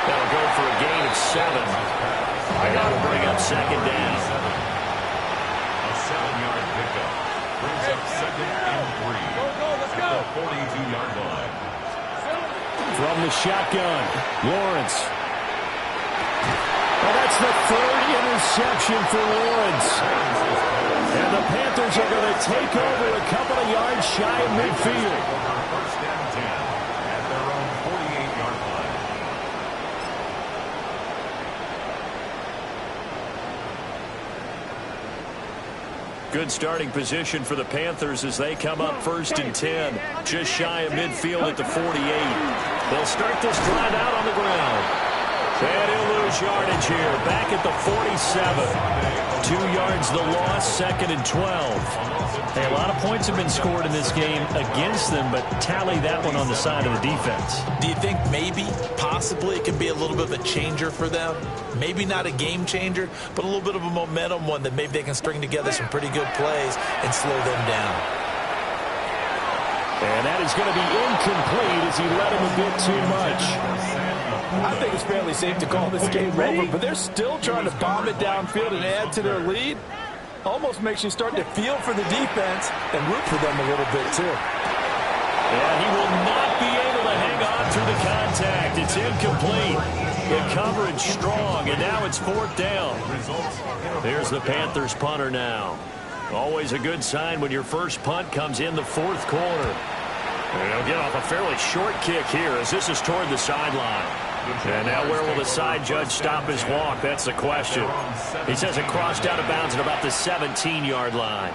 That'll go for a gain of 7. And that'll bring up second down. A 7-yard pickup brings up 2nd and 3. Let's go. At the 42-yard line. From the shotgun, Lawrence. Well, that's the 3rd interception for Lawrence. Chargers are going to take over a couple of yards shy of midfield. First down 10 at their own 48-yard line. Good starting position for the Panthers as they come up first and 10. Just shy of midfield at the 48. They'll start this drive out on the ground. And he'll lose yardage here. Back at the 47. 2 yards the loss, second and 12. Hey, a lot of points have been scored in this game against them, but tally that one on the side of the defense. Do you think maybe, possibly, it could be a little bit of a changer for them? Maybe not a game changer, but a little bit of a momentum one that maybe they can string together some pretty good plays and slow them down. And that is going to be incomplete as he led him a bit too much. I think it's fairly safe to call this game over, but they're still trying to bomb it downfield and add to their lead. Almost makes you start to feel for the defense and root for them a little bit, too. And he will not be able to hang on through the contact. It's incomplete. The coverage strong, and now it's fourth down. There's the Panthers punter now. Always a good sign when your first punt comes in the fourth quarter. And he'll get off a fairly short kick here as this is toward the sideline. And now where will the side judge stop his walk? That's the question. He says it crossed out of bounds at about the 17-yard line.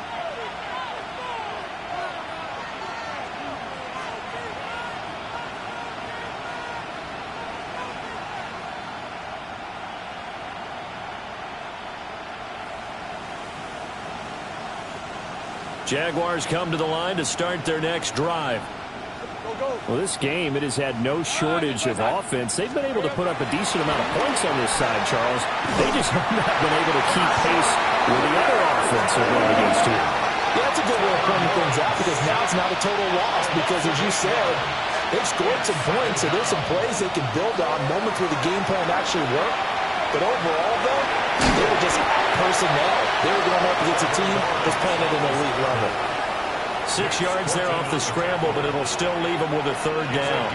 Jaguars come to the line to start their next drive. Well, this game, it has had no shortage of offense. They've been able to put up a decent amount of points on this side, Charles. They just have not been able to keep pace with the other offense they're going against here. Yeah, that's a good way of pointing things out because now it's not a total loss because, as you said, they've scored some points, so there's some plays they can build on, moments where the game plan actually worked. But overall, though, they were just out personnel. They were going up against a team that's playing at an elite level. 6 yards there off the scramble, but it'll still leave them with a third down.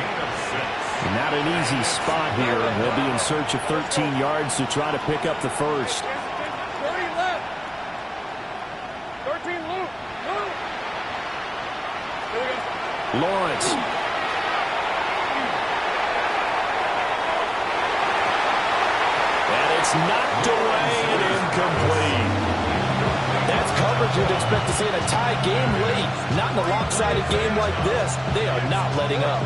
Not an easy spot here. They'll be in search of 13 yards to try to pick up the first. 30 left. 13 loop. Lawrence. And it's knocked away and incomplete. That's coverage you'd expect to see in a tie game late. Not in a lopsided game like this. They are not letting up.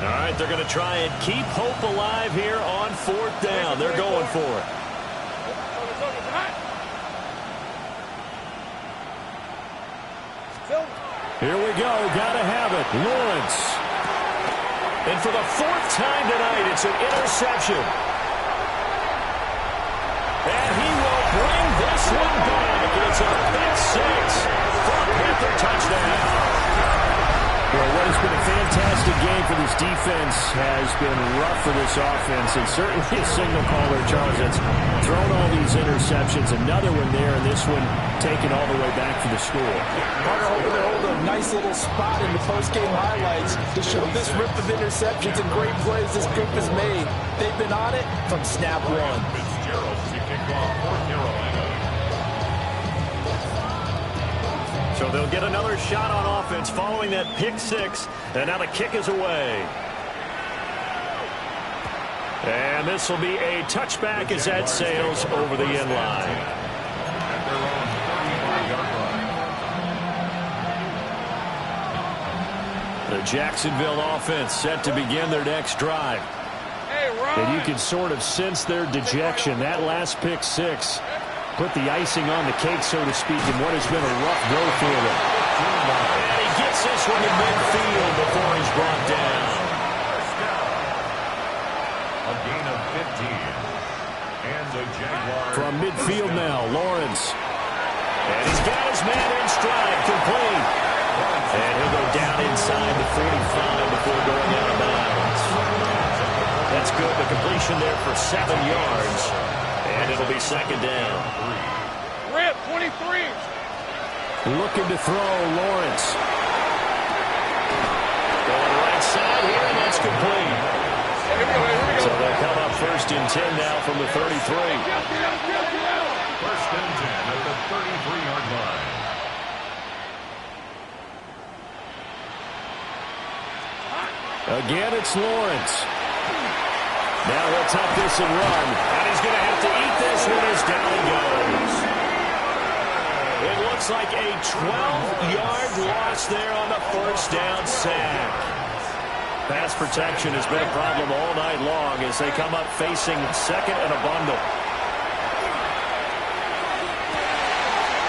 All right, they're going to try and keep hope alive here on fourth down. They're going for it. Here we go. Got to have it. Lawrence. And for the fourth time tonight, it's an interception. And he will bring this one back. It's a pick six for a Panther touchdown. Well, what has been a fantastic game for this defense has been rough for this offense, and certainly a signal caller, Charles, that's thrown all these interceptions. Another one there, and this one taken all the way back for the score. Carter hoping to hold a nice little spot in the post-game highlights to show this rip of interceptions and great plays this group has made. They've been on it from snap one. Fitzgerald to kick off for Carolina. So they'll get another shot on offense following that pick six, and now the kick is away. And this will be a touchback as that sails over the end line. At their own 35-yard line. The Jacksonville offense set to begin their next drive. And you can sort of sense their dejection. That last pick six put the icing on the cake, so to speak, in what has been a rough go for them. And he gets this one to midfield before he's brought down. A gain of 15. And the Jaguars. From midfield now, Lawrence. And he's got his man in stride, complete. And he'll go down inside the 45 before going out of bounds. That's good. The completion there for 7 yards. And it'll be second down. Rip, 23. Looking to throw, Lawrence. Going right side here, and that's complete. First and 10 now from the 33. First and 10 at the 33-yard line. Again, it's Lawrence. Now he'll tuck this and run. And he's going to have to eat this one as down he goes. It looks like a 12-yard loss there on the first down sack. Pass protection has been a problem all night long as they come up facing second and a bundle.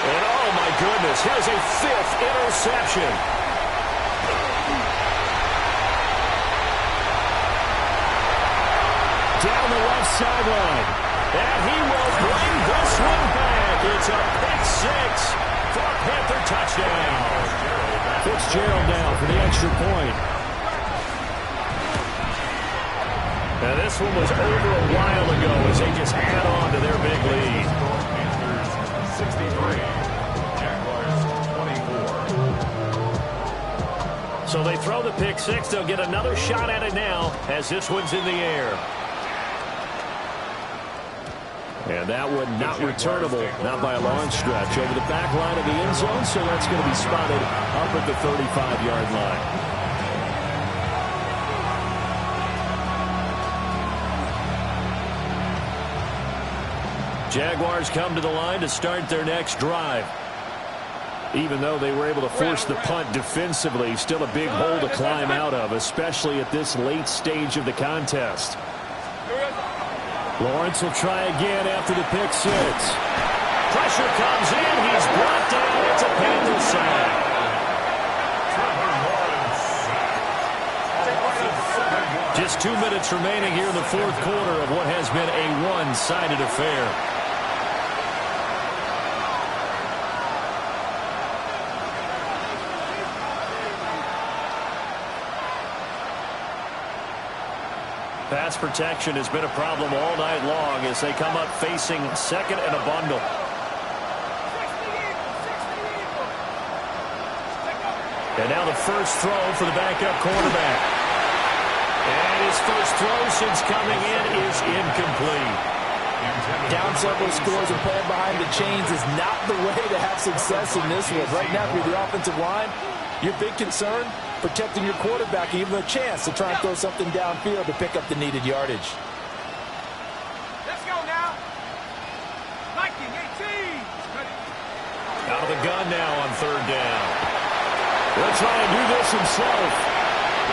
And oh my goodness, here's a fifth interception. Down the left sideline. And he will bring this one back. It's a pick six for a Panther touchdown. Fitzgerald now for the extra point. Now this one was over a while ago as they just add on to their big lead. Panthers 63, Jaguars 24. So they throw the pick six. They'll get another shot at it now as this one's in the air. And that one not returnable, not by a long stretch. Over the back line of the end zone, so that's going to be spotted up at the 35-yard line. Jaguars come to the line to start their next drive. Even though they were able to force the punt defensively, still a big hole to climb out of, especially at this late stage of the contest. Lawrence will try again after the pick six. Pressure comes in. He's brought down. It's a Panther sack. Just 2 minutes remaining here in the fourth quarter of what has been a one-sided affair. Pass protection has been a problem all night long as they come up facing second and a bundle. And now the first throw for the backup quarterback. And his first throw since coming in is incomplete. Down several scores and playing behind the chains is not the way to have success in this one. Right now, if you're the offensive line, your big concern, protecting your quarterback, even a chance to try and throw something downfield to pick up the needed yardage. Let's go now. 1918. Out of the gun now on third down. He'll try and do this himself.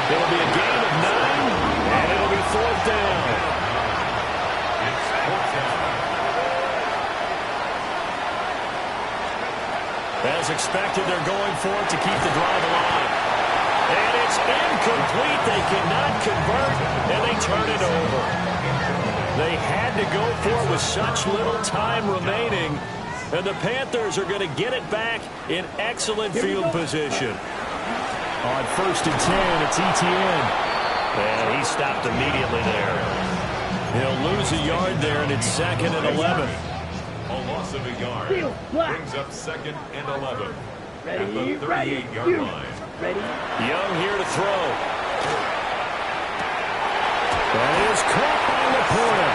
It'll be a gain of 9, and it'll be fourth down. As expected, they're going for it to keep the drive alive. And it's incomplete. They cannot convert, and they turn it over. They had to go for it with such little time remaining, and the Panthers are going to get it back in excellent field position. On first and 10, it's Etienne. And he stopped immediately there. He'll lose a yard there, and it's second and 11. A loss of a yard brings up second and 11 at the 38-yard line. Young here to throw. That is caught by the corner.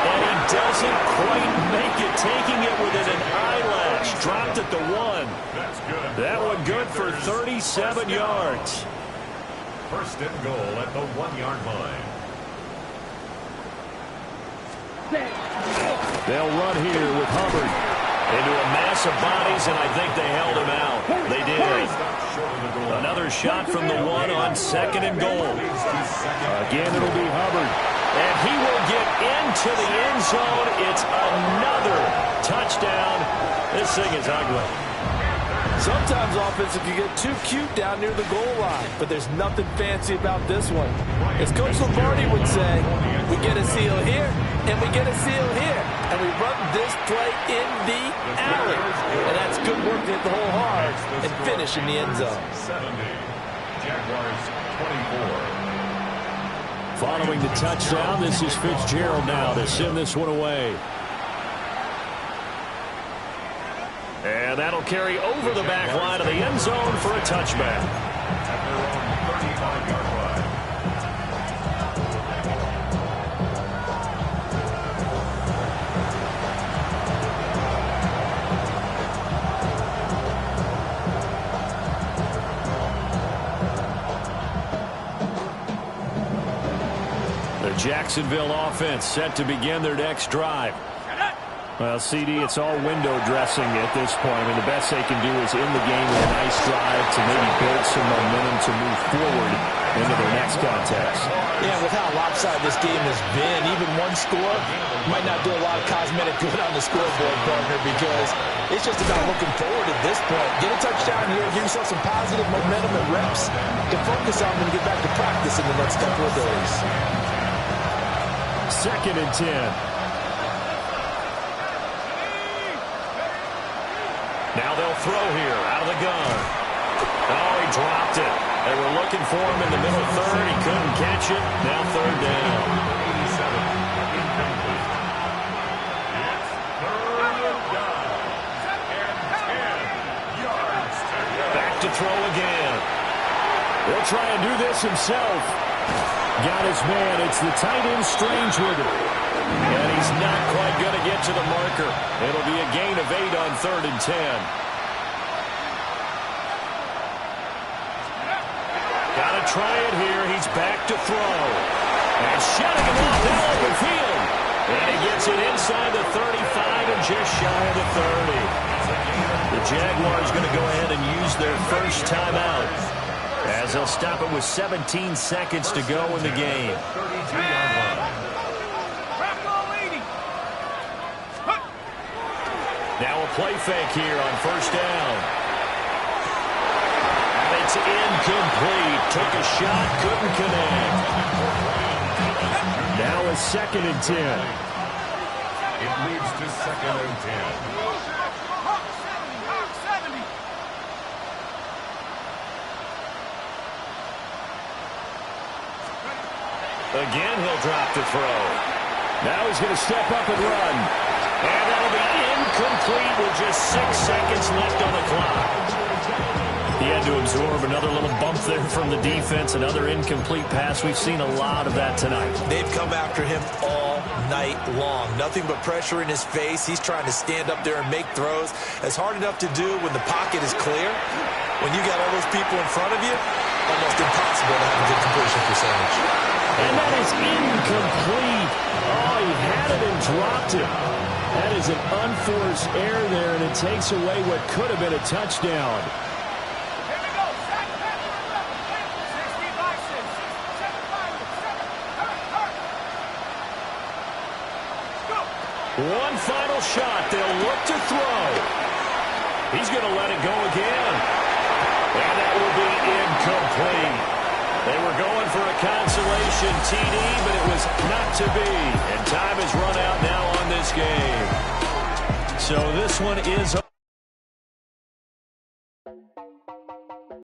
And he doesn't quite make it, taking it within an eyelash. Dropped at the 1. That's good. That one good for 37 yards. First and goal at the 1-yard line. They'll run here with Hubbard into a mass of bodies, and I think they held him out. They did. Another shot from the 1 on second and goal. Again, it'll be Hubbard. And he will get into the end zone. It's another touchdown. This thing is ugly. Sometimes offense can get too cute down near the goal line, but there's nothing fancy about this one. As Coach Lombardi would say, we get a seal here, and we get a seal here, and we run this play in the alley. And that's good work to hit the hole hard and finish in the end zone. 70. Jaguars 24. Following the touchdown, this is Fitzgerald now to send this one away. And that'll carry over the back line of the end zone for a touchback. At their own 35-yard line. The Jacksonville offense set to begin their next drive. Well, CD, it's all window dressing at this point. I mean, the best they can do is in the game with a nice drive to maybe build some momentum to move forward into their next contest. Yeah, with how lopsided this game has been, even one score might not do a lot of cosmetic good on the scoreboard, partner, because it's just about looking forward at this point. Get a touchdown here, give yourself some positive momentum and reps to focus on when you get back to practice in the next couple of days. 2nd and 10. Now they'll throw here out of the gun. Oh, he dropped it. They were looking for him in the middle third. He couldn't catch it. Now 3rd down. 87, incomplete. It's 3rd down. And 10 yards to go. Back to throw again. He'll try and do this himself. Got his man. It's the tight end Strangewater. And he's not quite going to get to the marker. It'll be a gain of 8 on 3rd and 10. Got to try it here. He's back to throw. And shutting him off now open field. And he gets it inside the 35 and just shy of the 30. The Jaguars going to go ahead and use their first timeout, as they'll stop it with 17 seconds to go in the game. 32-yard line. Now a play fake here on 1st down. And it's incomplete. Took a shot, couldn't connect. Now a 2nd and 10. It leads to 2nd and 10. Again, he'll drop the throw. Now he's going to step up and run. And that'll be incomplete with just 6 seconds left on the clock. He had to absorb another little bump there from the defense, another incomplete pass. We've seen a lot of that tonight. They've come after him all night long. Nothing but pressure in his face. He's trying to stand up there and make throws. It's hard enough to do when the pocket is clear. When you got all those people in front of you, almost impossible to have a good completion percentage. And that is incomplete. Oh, he had it and dropped it. That is an unforced error there, and it takes away what could have been a touchdown. One final shot. They'll look to throw. He's going to let it go again. And that will be incomplete. They were going for a consolation TD, but it was not to be. And time has run out now on this game. So this one is